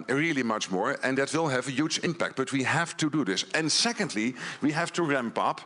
Really much more, and that will have a huge impact. But we have to do this. And secondly, we have to ramp up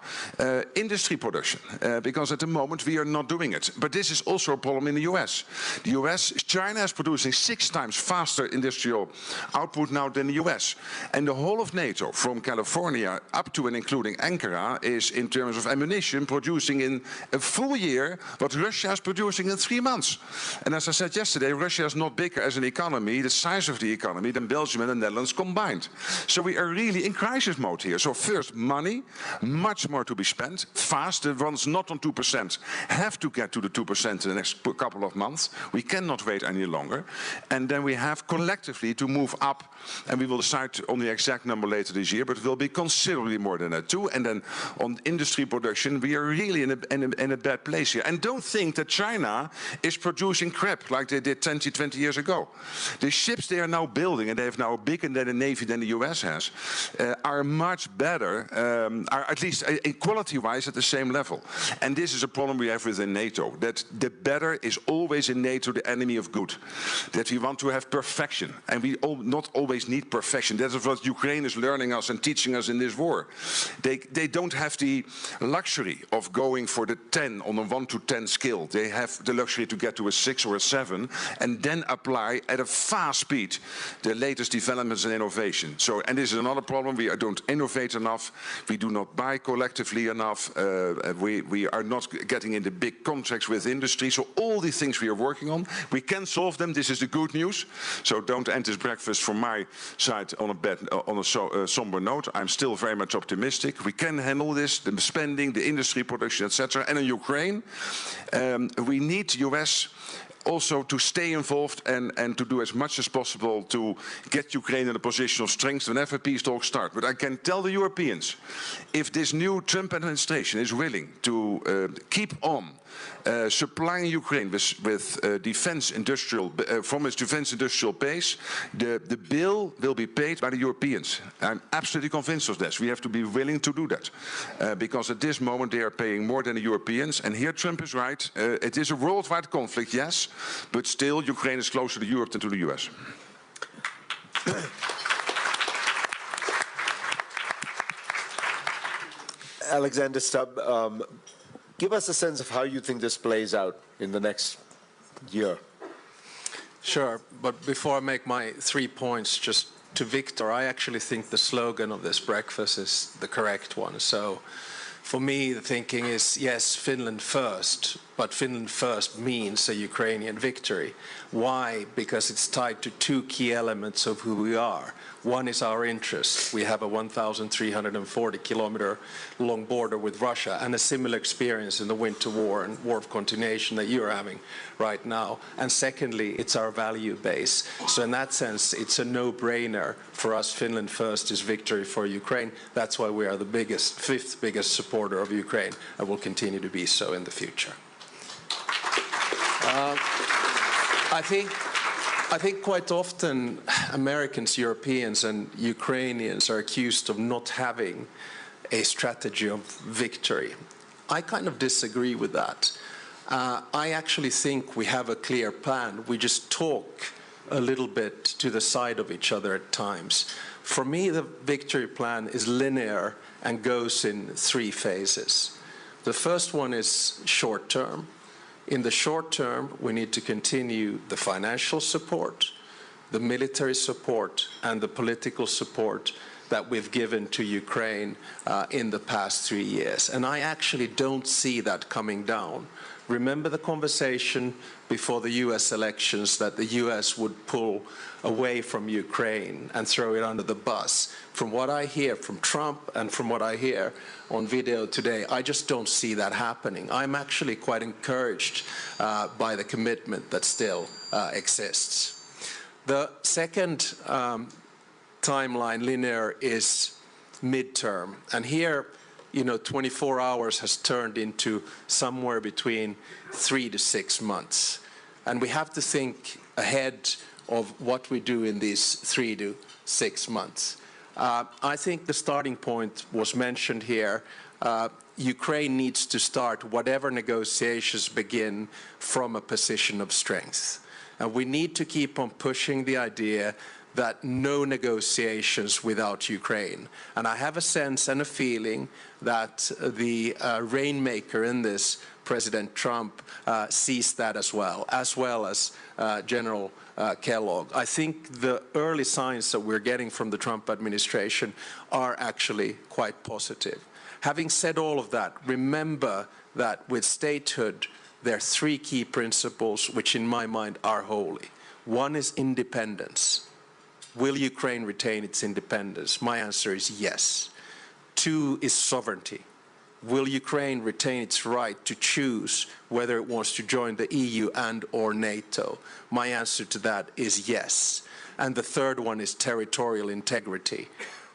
industry production, because at the moment we are not doing it. But this is also a problem in the US. The US, China is producing 6 times faster industrial output now than the US. And the whole of NATO, from California up to and including Ankara, is in terms of ammunition producing in a full year what Russia is producing in 3 months. And as I said yesterday, Russia is not bigger as an economy, the size of the economy, than Belgium and the Netherlands combined. So we are really in crisis mode here. So first, money, much more to be spent, fast. The ones not on 2% have to get to the 2% in the next couple of months. We cannot wait any longer. And then we have collectively to move up, and we will decide on the exact number later this year, but it will be considerably more than that too. And then on industry production, we are really in a bad place here. And don't think that China is producing crap like they did 20 years ago. The ships they are now building, and they have now a bigger navy than the US has, are much better, are at least quality-wise at the same level. And this is a problem we have within NATO, that the better is always in NATO the enemy of good. That we want to have perfection, and we not always need perfection. That is what Ukraine is learning us and teaching us in this war. They don't have the luxury of going for the 10 on a 1 to 10 scale. They have the luxury to get to a 6 or a 7, and then apply at a fast speed the latest developments and innovation. So, and this is another problem. We don't innovate enough. We do not buy collectively effectively enough. We are not getting into big contracts with industry. So all these things we are working on, we can solve them. This is the good news. So don't end this breakfast from my side on a somber note. I'm still very much optimistic. We can handle this, the spending, the industry production, etc. And in Ukraine, we need the US also to stay involved and to do as much as possible to get Ukraine in a position of strength whenever peace talks start. But I can tell the Europeans, if this new Trump administration is willing to keep on supplying Ukraine with defense industrial, from its defense industrial base, the bill will be paid by the Europeans. I'm absolutely convinced of this. We have to be willing to do that. Because at this moment they are paying more than the Europeans. And here Trump is right. It is a worldwide conflict, yes, but still Ukraine is closer to Europe than to the US. Alexander Stubb, give us a sense of how you think this plays out in the next year. Sure, but before I make my 3 points, just to Victor, I actually think the slogan of this breakfast is the correct one. So for me, the thinking is, yes, Finland first, but Finland first means a Ukrainian victory. Why? Because it's tied to 2 key elements of who we are. One is our interests. We have a 1,340-kilometer long border with Russia and a similar experience in the winter war and war of continuation that you're having right now. And secondly, it's our value base. So in that sense, it's a no-brainer for us. Finland first is victory for Ukraine. That's why we are the biggest, 5th biggest supporter of Ukraine and will continue to be so in the future. I think quite often Americans, Europeans and Ukrainians are accused of not having a strategy of victory. I kind of disagree with that. I actually think we have a clear plan. We just talk a little bit to the side of each other at times. For me, the victory plan is linear and goes in 3 phases. The first one is short term. In the short term, we need to continue the financial support, the military support, and the political support that we've given to Ukraine in the past 3 years. And I actually don't see that coming down. Remember the conversation before the US elections that the US would pull away from Ukraine and throw it under the bus. From what I hear from Trump and from what I hear on video today, I just don't see that happening. I'm actually quite encouraged by the commitment that still exists. The second timeline, linear, is midterm. And here, 24 hours has turned into somewhere between 3 to 6 months. And we have to think ahead of what we do in these 3 to 6 months. I think the starting point was mentioned here. Ukraine needs to start whatever negotiations begin from a position of strength. And we need to keep on pushing the idea that no negotiations without Ukraine. And I have a sense and a feeling that the rainmaker in this, President Trump, sees that as well as General Kellogg. I think the early signs that we're getting from the Trump administration are actually quite positive. Having said all of that, remember that with statehood, there are 3 key principles which in my mind are holy. One is independence. Will Ukraine retain its independence? My answer is yes. 2 is sovereignty. Will Ukraine retain its right to choose whether it wants to join the EU and or NATO? My answer to that is yes. And the third one is territorial integrity.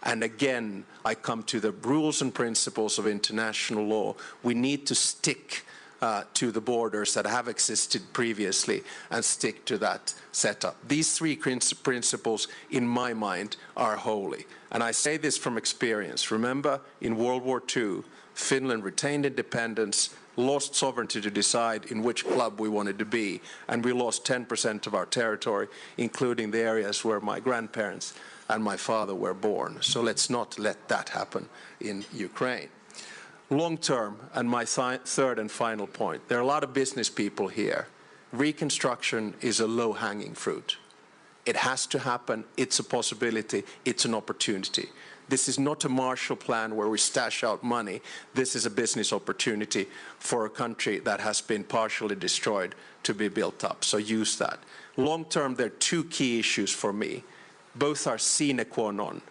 And again, I come to the rules and principles of international law. We need to stick to the borders that have existed previously and stick to that setup. These 3 principles, in my mind, are holy. And I say this from experience. Remember, in World War II, Finland retained independence, lost sovereignty to decide in which club we wanted to be, and we lost 10% of our territory, including the areas where my grandparents and my father were born. So let's not let that happen in Ukraine. Long term, and my third and final point, there are a lot of business people here. Reconstruction is a low-hanging fruit. It has to happen, it's a possibility, it's an opportunity. This is not a Marshall Plan where we stash out money. This is a business opportunity for a country that has been partially destroyed to be built up. So use that. Long term, there are two key issues for me. Both are sine qua non.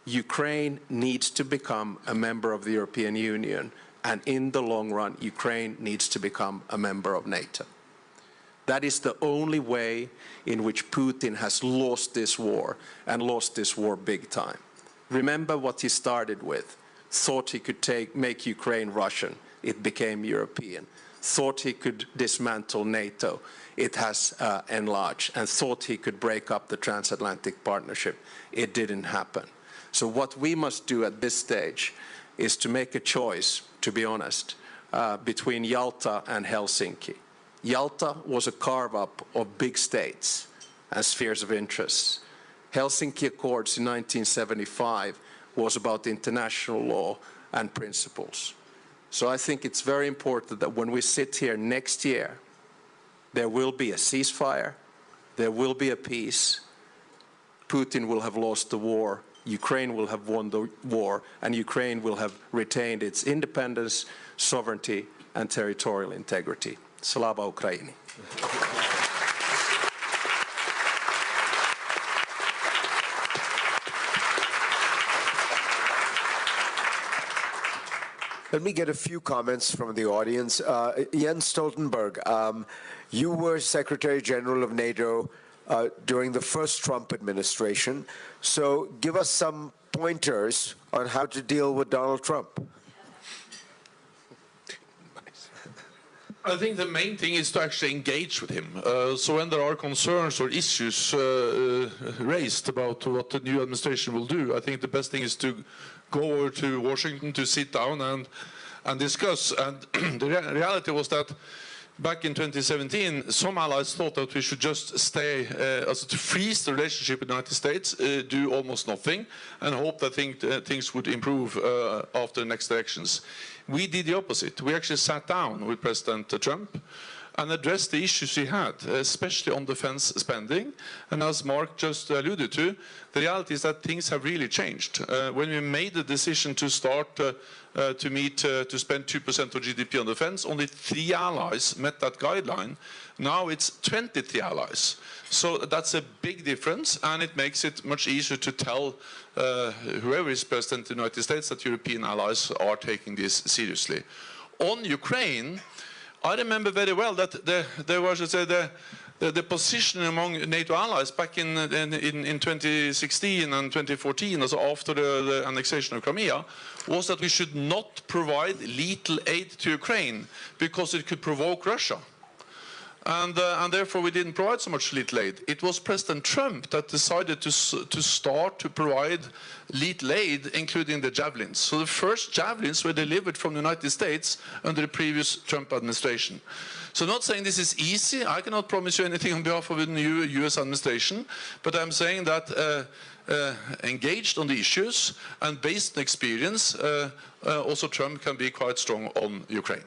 Ukraine needs to become a member of the European Union, and in the long run, Ukraine needs to become a member of NATO. That is the only way in which Putin has lost this war, and lost this war big time. Remember what he started with. Thought he could make Ukraine Russian. It became European. Thought he could dismantle NATO. It has enlarged. And thought he could break up the transatlantic partnership. It didn't happen. So what we must do at this stage is to make a choice, to be honest, between Yalta and Helsinki. Yalta was a carve-up of big states and spheres of interest. Helsinki Accords in 1975 was about international law and principles. So I think it's very important that when we sit here next year, there will be a ceasefire, there will be a peace, Putin will have lost the war, Ukraine will have won the war, and Ukraine will have retained its independence, sovereignty, and territorial integrity. Slava Ukraini. Let me get a few comments from the audience. Jens Stoltenberg, you were Secretary General of NATO during the first Trump administration. So give us some pointers on how to deal with Donald Trump. I think the main thing is to actually engage with him. So when there are concerns or issues raised about what the new administration will do, I think the best thing is to go over to Washington to sit down and discuss. And the reality was that back in 2017, some allies thought that we should just stay, to freeze the relationship with the United States, do almost nothing, and hope that things would improve after the next elections. We did the opposite. We actually sat down with President Trump and addressed the issues he had, especially on defense spending. And as Mark just alluded to, the reality is that things have really changed. When we made the decision to start to spend 2% of GDP on defense, only 3 allies met that guideline. Now it's 23 allies. So that's a big difference, and it makes it much easier to tell whoever is president in the United States that European allies are taking this seriously. On Ukraine, I remember very well that there was the position among NATO allies back in 2016 and 2014, also after the annexation of Crimea, was that we should not provide lethal aid to Ukraine because it could provoke Russia. And therefore we didn't provide so much lethal aid. It was President Trump that decided to start to provide lethal aid, including the javelins. So the first javelins were delivered from the United States under the previous Trump administration. So I'm not saying this is easy. I cannot promise you anything on behalf of the new US administration, but I'm saying that engaged on the issues and based on experience, also Trump can be quite strong on Ukraine.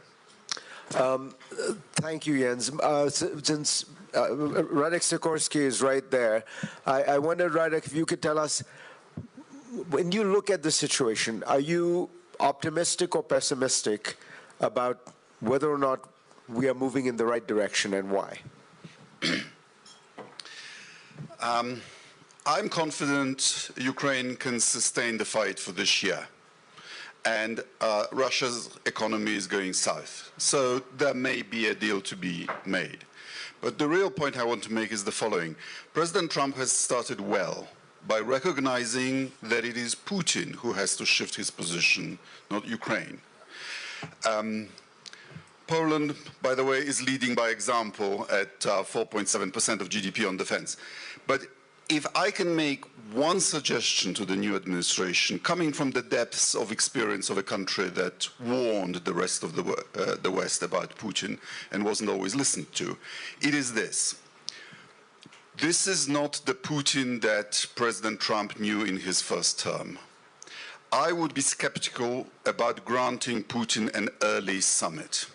Thank you, Jens. Since Radek Sikorsky is right there, I wonder, Radek, if you could tell us, when you look at the situation, are you optimistic or pessimistic about whether or not we are moving in the right direction, and why? I'm confident Ukraine can sustain the fight for this year. And Russia's economy is going south. So there may be a deal to be made. But the real point I want to make is the following. President Trump has started well by recognizing that it is Putin who has to shift his position, not Ukraine. Poland, by the way, is leading by example at 4.7% of GDP on defense. But if I can make one suggestion to the new administration, coming from the depths of experience of a country that warned the rest of the West about Putin and wasn't always listened to, it is this. This is not the Putin that President Trump knew in his first term. I would be skeptical about granting Putin an early summit.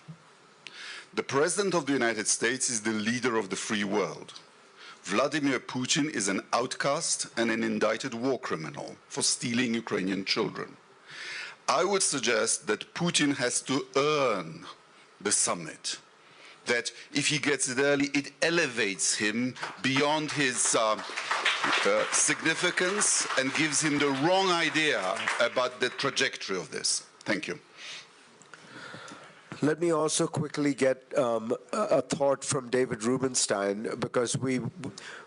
The President of the United States is the leader of the free world. Vladimir Putin is an outcast and an indicted war criminal for stealing Ukrainian children. I would suggest that Putin has to earn the summit, that if he gets it early, it elevates him beyond his significance and gives him the wrong idea about the trajectory of this. Thank you. Let me also quickly get a thought from David Rubenstein, because we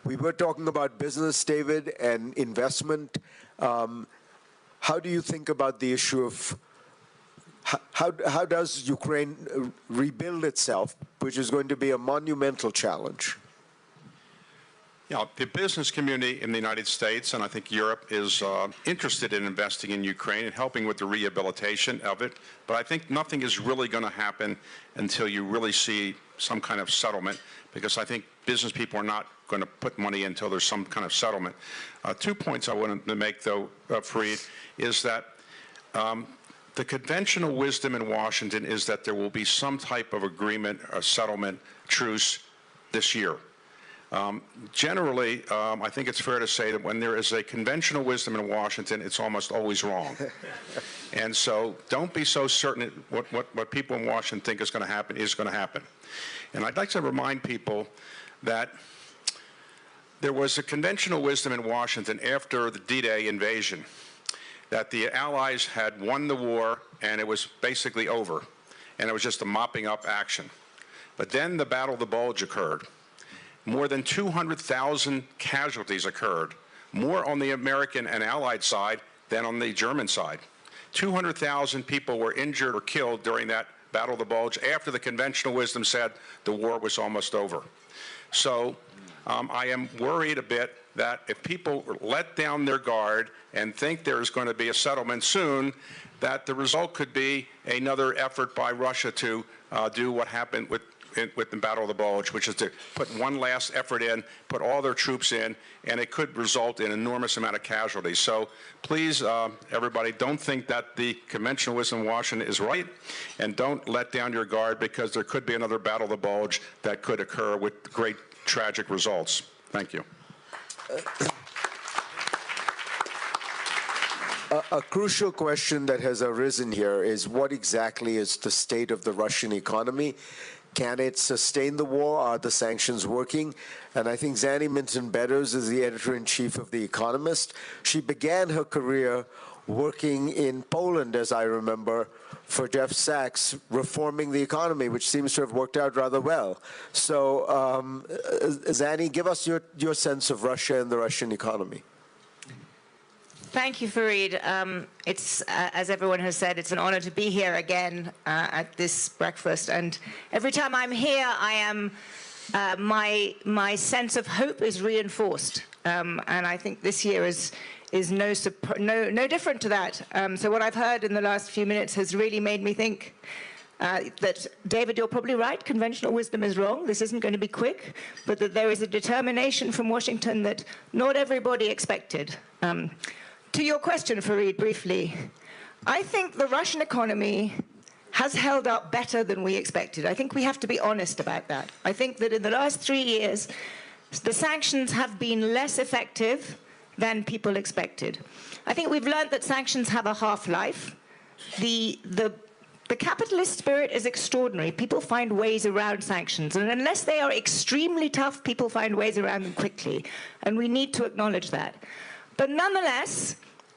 were talking about business, David, and investment. How do you think about the issue of how does Ukraine rebuild itself, which is going to be a monumental challenge? Yeah, the business community in the United States, and I think Europe, is interested in investing in Ukraine and helping with the rehabilitation of it. But I think nothing is really going to happen until you really see some kind of settlement, because I think business people are not going to put money until there's some kind of settlement. 2 points I wanted to make, though, Fareed, is that the conventional wisdom in Washington is that there will be some type of agreement, a settlement, truce this year. Generally, I think it's fair to say that when there is a conventional wisdom in Washington, it's almost always wrong. And so don't be so certain what people in Washington think is going to happen is going to happen. And I'd like to remind people that there was a conventional wisdom in Washington after the D-Day invasion that the Allies had won the war and it was basically over, and it was just a mopping up action. But then the Battle of the Bulge occurred. More than 200,000 casualties occurred, more on the American and Allied side than on the German side. 200,000 people were injured or killed during that Battle of the Bulge after the conventional wisdom said the war was almost over. So I am worried a bit that if people let down their guard and think there's going to be a settlement soon, that the result could be another effort by Russia to do what happened with the Battle of the Bulge, which is to put one last effort in, put all their troops in, and it could result in an enormous amount of casualties. So please, everybody, don't think that the conventional wisdom in Washington is right, and don't let down your guard, because there could be another Battle of the Bulge that could occur with great tragic results. Thank you. A crucial question that has arisen here is what exactly is the state of the Russian economy? Can it sustain the war? Are the sanctions working? And I think Zanny Minton-Beddoes is the editor-in-chief of The Economist. She began her career working in Poland, as I remember, for Jeff Sachs, reforming the economy, which seems to have worked out rather well. So, Zanny, give us your sense of Russia and the Russian economy. Thank you, Fareed. It's, as everyone has said, it's an honor to be here again at this breakfast. And every time I'm here, I am, my sense of hope is reinforced. And I think this year is no different to that. So what I've heard in the last few minutes has really made me think that, David, you're probably right. Conventional wisdom is wrong. This isn't going to be quick. But that there is a determination from Washington that not everybody expected. To your question, Fareed, briefly, I think the Russian economy has held up better than we expected. I think we have to be honest about that. I think that in the last 3 years, the sanctions have been less effective than people expected. I think we've learned that sanctions have a half-life. The capitalist spirit is extraordinary. People find ways around sanctions. And unless they are extremely tough, people find ways around them quickly. And we need to acknowledge that. But nonetheless,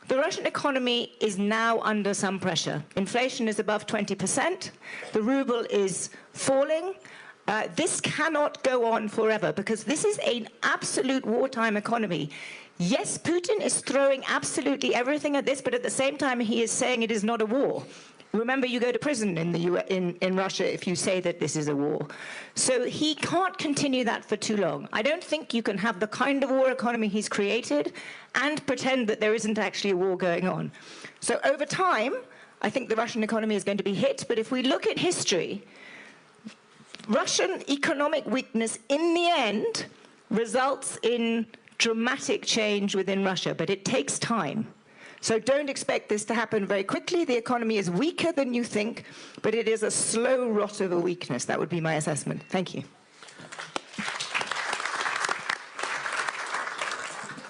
the Russian economy is now under some pressure. Inflation is above 20%. The ruble is falling. This cannot go on forever, because this is an absolute wartime economy. Yes, Putin is throwing absolutely everything at this, but at the same time, he is saying it is not a war. Remember, you go to prison in Russia if you say that this is a war. So he can't continue that for too long. I don't think you can have the kind of war economy he's created and pretend that there isn't actually a war going on. So over time, I think the Russian economy is going to be hit. But if we look at history, Russian economic weakness in the end results in dramatic change within Russia, but it takes time. So don't expect this to happen very quickly. The economy is weaker than you think, but it is a slow rot of a weakness. That would be my assessment. Thank you.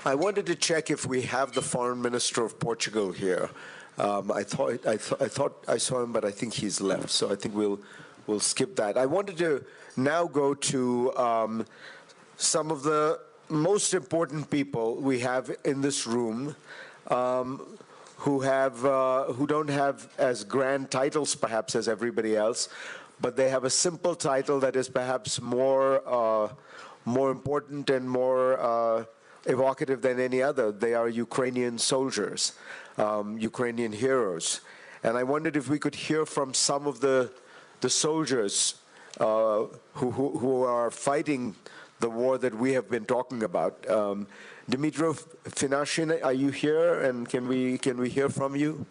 I wanted to check if we have the Foreign Minister of Portugal here. I thought I saw him, but I think he's left. So I think we'll skip that. I wanted to now go to some of the most important people we have in this room, who don't have as grand titles perhaps as everybody else, but they have a simple title that is perhaps more important and more evocative than any other. They are Ukrainian soldiers, Ukrainian heroes. And I wondered if we could hear from some of the soldiers who are fighting the war that we have been talking about. Dmytro Finashin, are you here? And can we hear from you?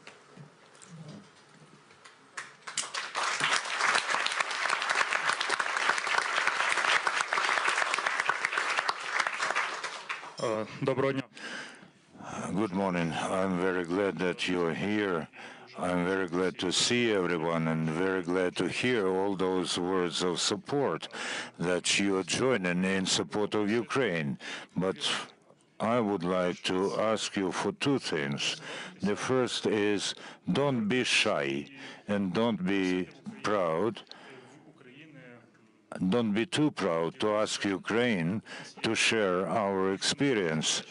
Good morning. I'm very glad that you're here. I'm very glad to see everyone and very glad to hear all those words of support that you are joining in support of Ukraine. But I would like to ask you for two things. The first is don't be shy and don't be proud. Don't be too proud to ask Ukraine to share our experience.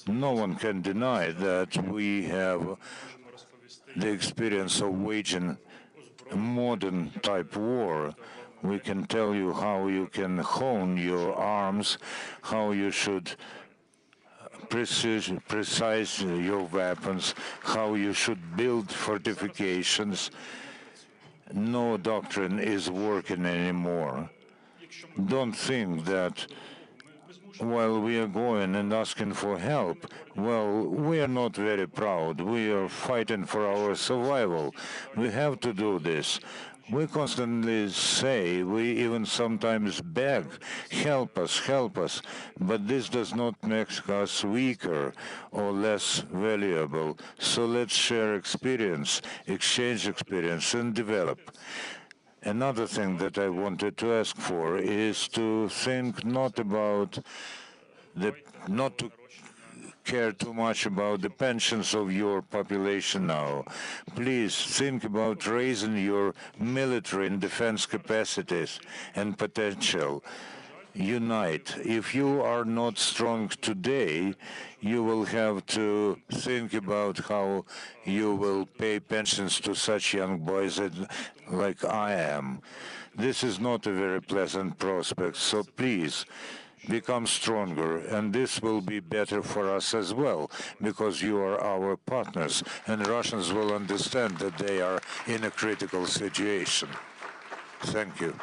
No one can deny that we have the experience of waging a modern type war. We can tell you how you can hone your arms, how you should precise your weapons, how you should build fortifications. No doctrine is working anymore. Don't think that while we are going and asking for help, well, we are not very proud. We are fighting for our survival. We have to do this. We constantly say, we even sometimes beg, help us, but this does not make us weaker or less valuable. So let's share experience, exchange experience, and develop. Another thing that I wanted to ask for is to think not to care too much about the pensions of your population now. Please think about raising your military and defense capacities and potential. Unite. If you are not strong today, you will have to think about how you will pay pensions to such young boys like I am. This is not a very pleasant prospect, so please become stronger, and this will be better for us as well, because you are our partners, and Russians will understand that they are in a critical situation. Thank you.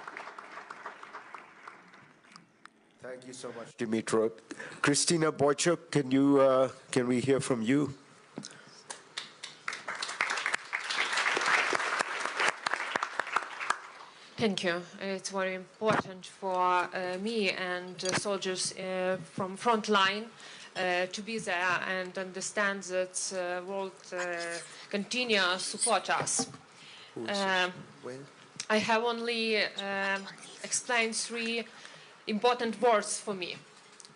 Thank you so much, Dmytro. Kristina Boychuk, can we hear from you? Thank you. It's very important for me and soldiers from front line to be there and understand that the world continue to support us. I have only explained three important words for me.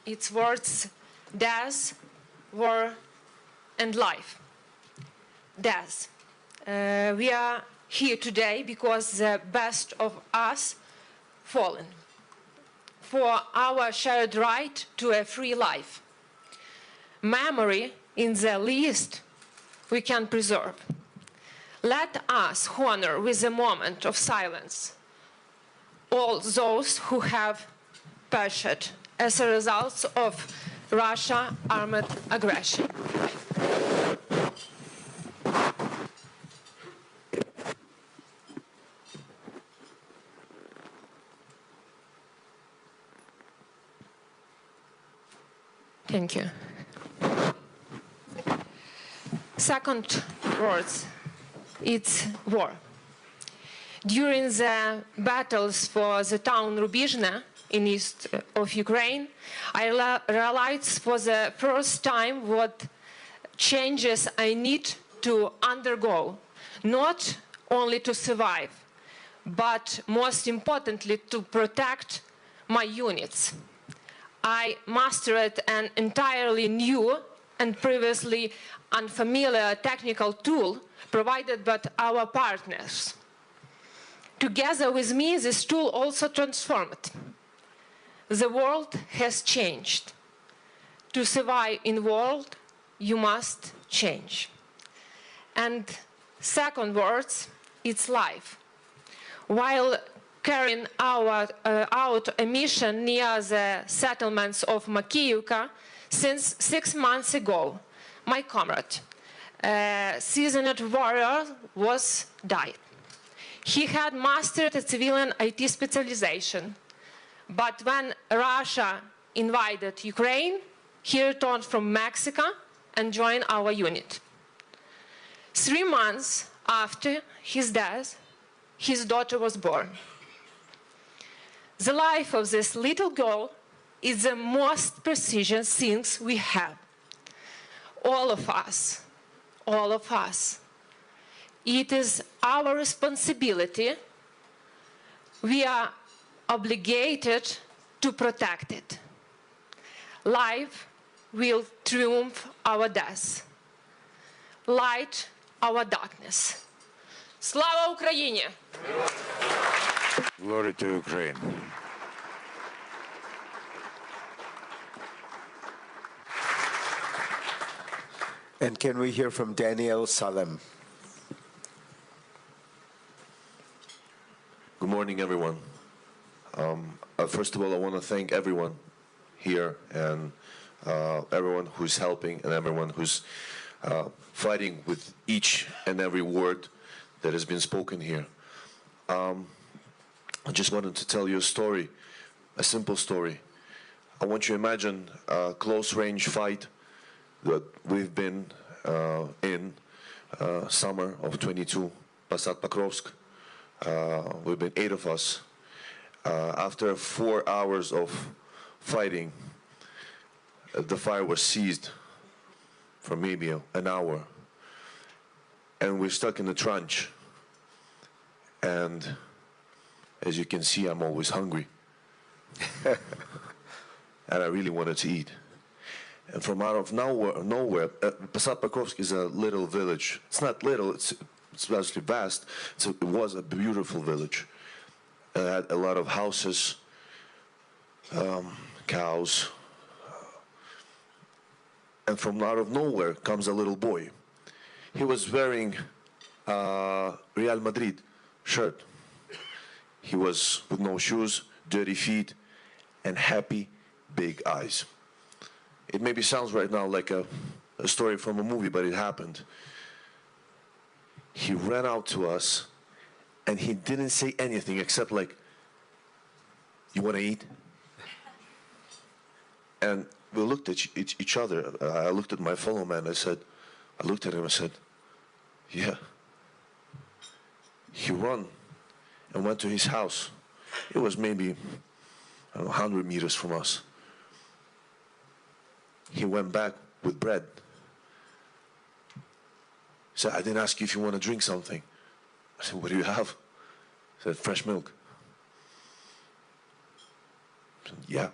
It's words death, war, and life. Death. We are here today because the best of us fallen for our shared right to a free life. Memory in the least we can preserve. Let us honor with a moment of silence all those who have perished as a result of Russia's armed aggression. Thank you. Second words, it's war. During the battles for the town Rubizhne in east of Ukraine, I realized for the first time what changes I need to undergo, not only to survive, but most importantly to protect my units. I mastered an entirely new and previously unfamiliar technical tool provided by our partners. Together with me, this tool also transformed. The world has changed. To survive in the world, you must change. And second words, it's life. While carrying out a mission near the settlements of Makiyuka, since 6 months ago, my comrade, seasoned warrior, was died. He had mastered a civilian IT specialization, but when Russia invaded Ukraine, he returned from Mexico and joined our unit. 3 months after his death, his daughter was born. The life of this little girl is the most precious things we have. All of us. It is our responsibility. We are obligated to protect it. Life will triumph our death. Light our darkness. Slava Ukraini! Glory to Ukraine. And can we hear from Daniel Salem? Good morning, everyone. First of all, I want to thank everyone here and everyone who's helping and everyone who's fighting with each and every word that has been spoken here. I just wanted to tell you a story, a simple story. I want you to imagine a close-range fight that we've been in summer of 22, Passat Pakrovsk. We've been 8 of us. After 4 hours of fighting, the fire was seized for maybe an hour. And we're stuck in the trench. And as you can see, I'm always hungry. And I really wanted to eat. And from out of nowhere, Passat Pakrovsk is a little village. It's not little, it's actually vast. It was a beautiful village. It had a lot of houses, cows. And from out of nowhere comes a little boy. He was wearing a Real Madrid shirt. He was with no shoes, dirty feet, and happy big eyes. It maybe sounds right now like a story from a movie, but it happened. He ran out to us, and he didn't say anything except like, "You want to eat?" And we looked at each other. I looked at my fellow man. I looked at him and said, "Yeah." He ran and went to his house. It was maybe 100 meters from us. He went back with bread. He said, "I didn't ask you if you want to drink something." I said, "What do you have?" He said, "Fresh milk." I said, "Yeah."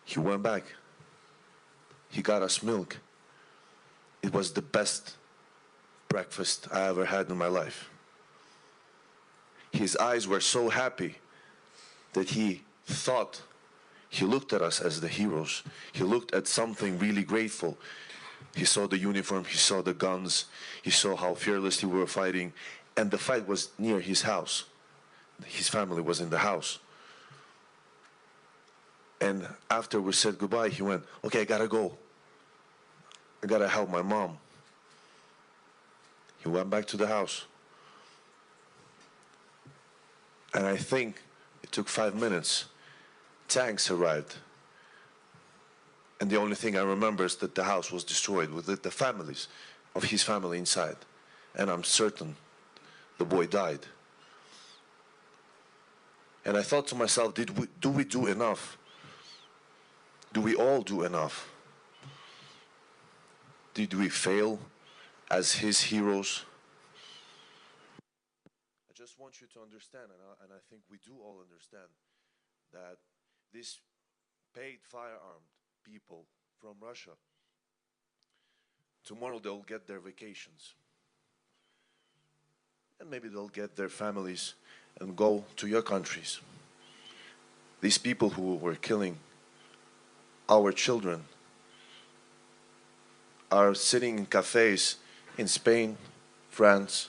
He went back. He got us milk. It was the best breakfast I ever had in my life. His eyes were so happy that he thought, he looked at us as the heroes. He looked at something really grateful. He saw the uniform, he saw the guns, he saw how fearlessly we were fighting, and the fight was near his house. His family was in the house. And after we said goodbye, he went, "Okay, I gotta go. I gotta help my mom." He went back to the house. And I think it took 5 minutes. Tanks arrived. And the only thing I remember is that the house was destroyed with the families of his family inside. And I'm certain the boy died. And I thought to myself, do we do enough? Do we all do enough? Did we fail as his heroes? I just want you to understand, and I think we do all understand, that this paid firearmed people from Russia. Tomorrow they'll get their vacations. And maybe they'll get their families and go to your countries. These people who were killing our children are sitting in cafes in Spain, France,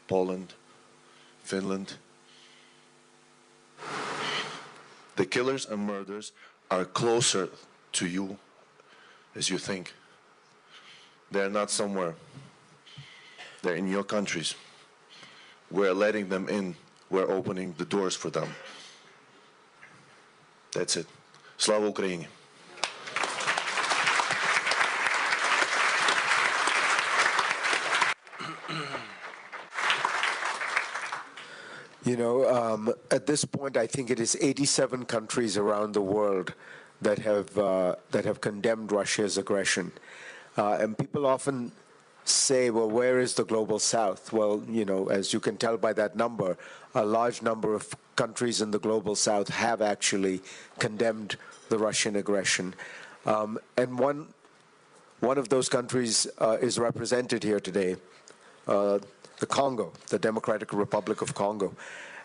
Poland, Finland. The killers and murderers are closer to you as you think. They're not somewhere. They're in your countries. We're letting them in. We're opening the doors for them. That's it. Slava Ukraini. You know, at this point, I think it is 87 countries around the world that have condemned Russia's aggression. And people often say, well, where is the global south? Well, you know, as you can tell by that number, a large number of countries in the global south have actually condemned the Russian aggression. And one of those countries is represented here today, the Congo, the Democratic Republic of Congo.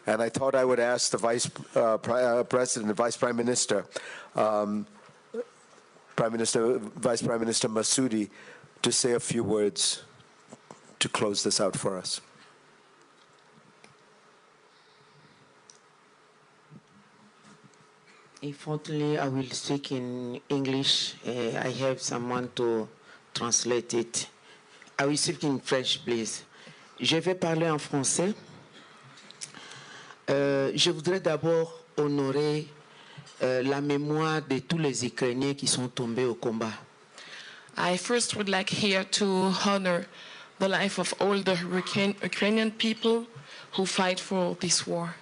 And I thought I would ask the Vice Prime Minister Masudi to say a few words to close this out for us. Unfortunately, I will speak in English. I have someone to translate it. I will speak in French, please. Je vais parler en français. Je voudrais d'abord honorer la mémoire de tous les Ukrainiens qui sont tombés au combat. I first would like here to honor the life of all the Ukrainian people who fight for this war.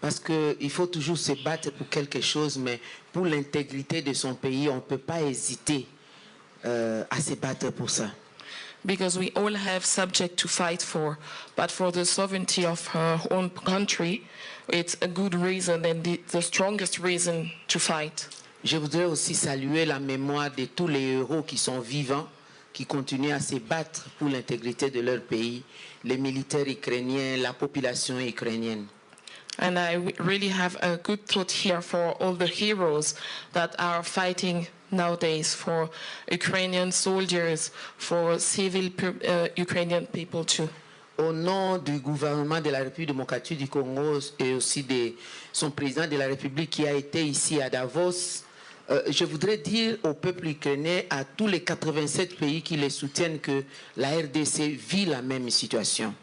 Parce qu'il faut toujours se battre pour quelque chose, mais pour l'intégrité de son pays, on ne peut pas hésiter à se battre pour ça. Because we all have subject to fight for, but for the sovereignty of her own country, it's a good reason and the strongest reason to fight. Je voudrais aussi saluer la mémoire de tous les héros qui sont vivants, qui continuent à se battre pour l'intégrité de leur pays, les militaires ukrainiens, la population ukrainienne. And I really have a good thought here for all the heroes that are fighting nowadays, for Ukrainian soldiers, for civil Ukrainian people too. Au nom du gouvernement de la République démocratique du Congo et aussi de son président de la République qui a été ici à Davos, je voudrais dire au peuple ukrainien, à tous les 87 pays qui les soutiennent, que la RDC vit la même situation.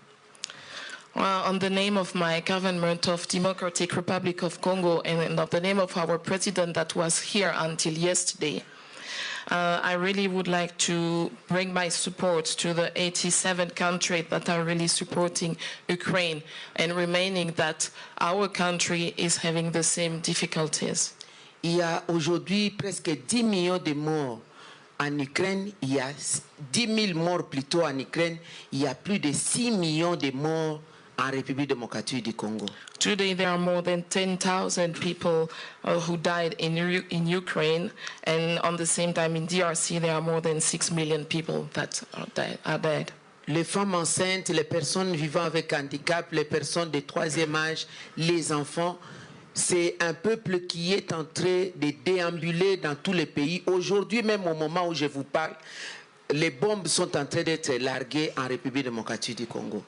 On the name of my government of Democratic Republic of Congo and of the name of our president that was here until yesterday, I really would like to bring my support to the 87 countries that are really supporting Ukraine and remaining that our country is having the same difficulties. Il y a aujourd'hui presque 10 millions de morts en Ukraine. Il y a 10 000 morts plutôt en Ukraine. Il y a plus de 6 millions de morts en République démocratique du Congo. Today there are more than 10,000 people who died in Ukraine, and on the same time in DRC there are more than 6 million people that are dead. Les femmes enceintes, les personnes vivant avec handicap, les personnes de troisième âge, les enfants, c'est un peuple qui est en train de déambuler dans tous les pays. Aujourd'hui, même au moment où je vous parle, les bombes sont en train d'être larguées en République démocratique du Congo.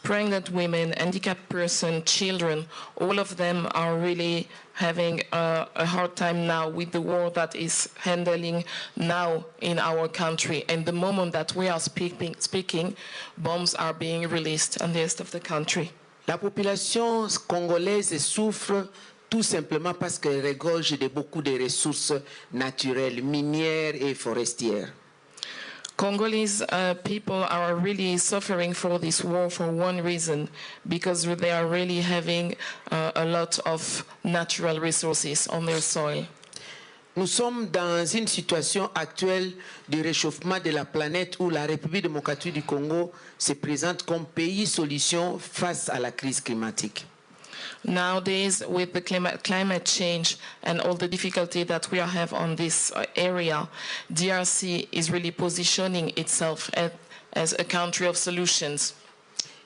Pregnant women, handicapped persons, children, all of them are really having a hard time now with the war that is handling now in our country. And the moment that we are speaking, bombs are being released in the rest of the country. La population congolaise souffre tout simplement parce qu'elle regorge de beaucoup de ressources naturelles, minières et forestières. Congolese people are really suffering for this war for one reason, because they are really having a lot of natural resources on their soil. Nous sommes dans une situation actuelle de réchauffement de la planète où la République démocratique du Congo se présente comme pays solution face à la crise climatique. Nowadays, with the climate change and all the difficulty that we have on this area, DRC is really positioning itself as a country of solutions.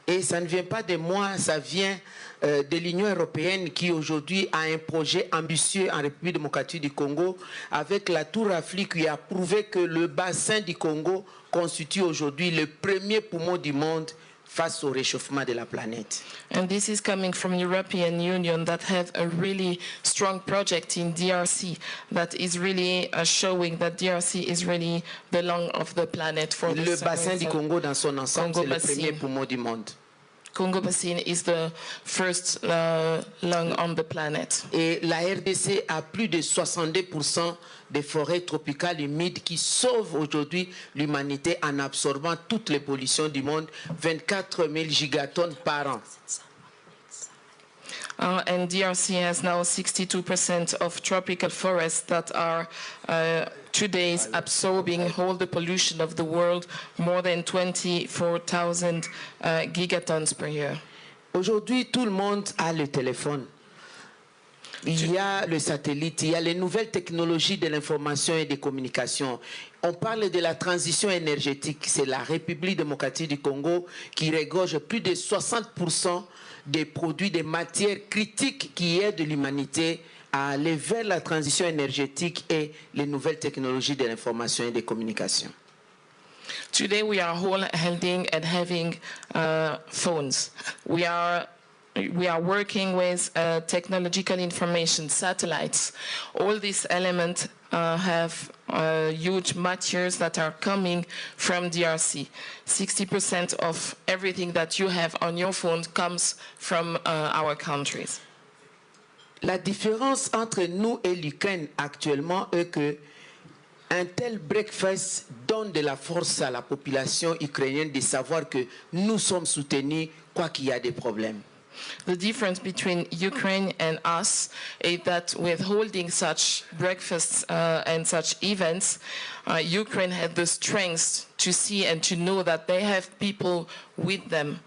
Et ça ne vient pas de moi, ça vient de l'Union européenne qui aujourd'hui a un projet ambitieux en République démocratique du Congo avec la Tour Afrique qui a prouvé que le bassin du Congo constitue aujourd'hui le premier poumon du monde face au réchauffement de la planète. And this is coming from the European Union that have a really strong project in DRC that is really showing that DRC is really the lung of the planet for le bassin du Congo dans son ensemble, c'est le premier poumon du monde. Congo Basin is the first lung on the planet. Et la RDC a plus de 62% des forêts tropicales humides qui sauvent aujourd'hui l'humanité en absorbant toutes les pollutions du monde, 24 000 gigatonnes par an. And DRC has now 62% of tropical forests that are today absorbing all the pollution of the world, more than 24,000 gigatons per year. Aujourd'hui, tout le monde a le téléphone. Il y a le satellite, il y a les nouvelles technologies de l'information et des communications. On parle de la transition énergétique. C'est la République démocratique du Congo qui regorge plus de 60% des produits, des matières critiques qui aident l'humanité à aller vers la transition énergétique et les nouvelles technologies de l'information et des communications. Today we are all holding and having phones. We are working with technological information, satellites. All these elements have huge materials that are coming from DRC. 60% of everything that you have on your phone comes from our countries. La différence entre nous et l'Ukraine actuellement est que un tel breakfast donne de la force à la population ukrainienne de savoir que nous sommes soutenus quoi qu'il y a des problèmes. The difference between Ukraine and us is that with holding such breakfasts and such events, Ukraine had the strength to see and to know that they have people with them.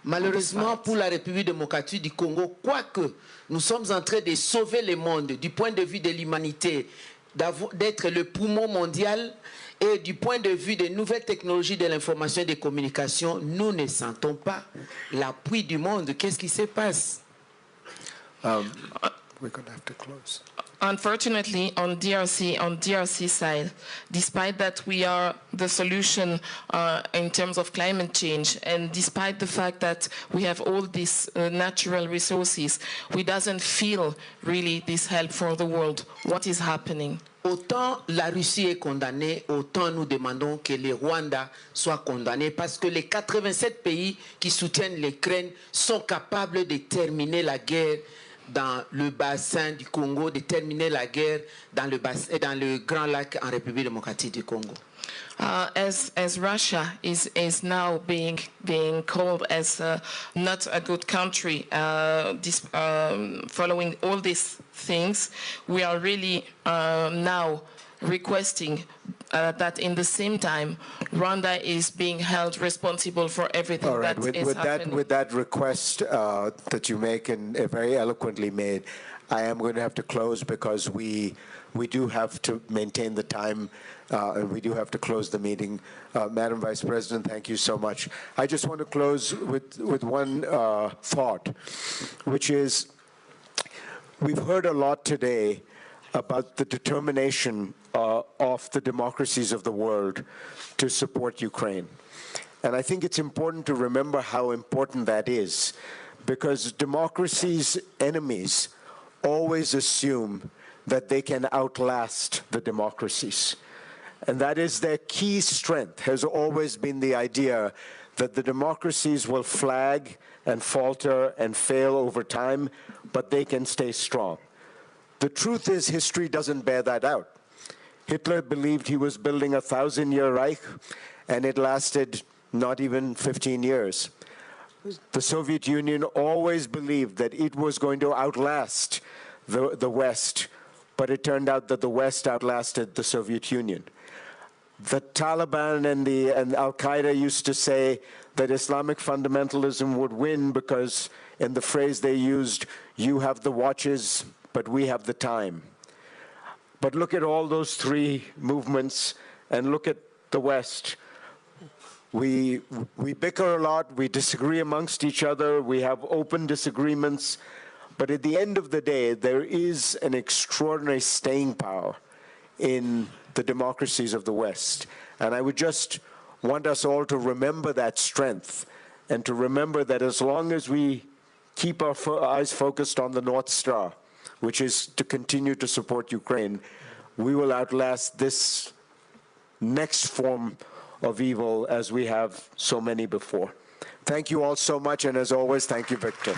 Malheureusement pour la République démocratique du Congo, quoique nous sommes en train de sauver le monde du point de vue de l'humanité, d'être le poumon mondial, et du point de vue des nouvelles technologies de l'information et des communications, nous ne sentons pas l'appui du monde. Qu'est-ce qui se passe? We're going to have to close. Unfortunately, on DRC side, despite that we are the solution in terms of climate change, and despite the fact that we have all these natural resources, we doesn't feel really this help for the world. What is happening? Autant la Russie est condamnée, autant nous demandons que le Rwanda soit condamné parce que les 87 pays qui soutiennent l'Ukraine sont capables de terminer la guerre dans le bassin du Congo, de terminer la guerre dans le Grand Lac en République démocratique du Congo. As Russia is now being called as not a good country, following all these things, we are really now requesting that in the same time, Rwanda is being held responsible for everything that is happening. With that request that you make and very eloquently made, I am going to have to close because we do have to maintain the time and we do have to close the meeting. Madam Vice President, thank you so much. I just want to close with one thought, which is we've heard a lot today about the determination of the democracies of the world to support Ukraine. And I think it's important to remember how important that is, because democracy's enemies always assume that they can outlast the democracies. And that is their key strength, has always been the idea that the democracies will flag and falter and fail over time, but they can stay strong. The truth is, history doesn't bear that out. Hitler believed he was building a 1,000-year Reich, and it lasted not even 15 years. The Soviet Union always believed that it was going to outlast the West, but it turned out that the West outlasted the Soviet Union. The Taliban and Al-Qaeda used to say that Islamic fundamentalism would win because in the phrase they used, you have the watches, but we have the time. But look at all those three movements and look at the West. We bicker a lot, we disagree amongst each other, we have open disagreements, but at the end of the day, there is an extraordinary staying power in the democracies of the West. And I would just want us all to remember that strength and to remember that as long as we keep our eyes focused on the North Star, which is to continue to support Ukraine, we will outlast this next form of evil as we have so many before. Thank you all so much, and as always, thank you, Victor.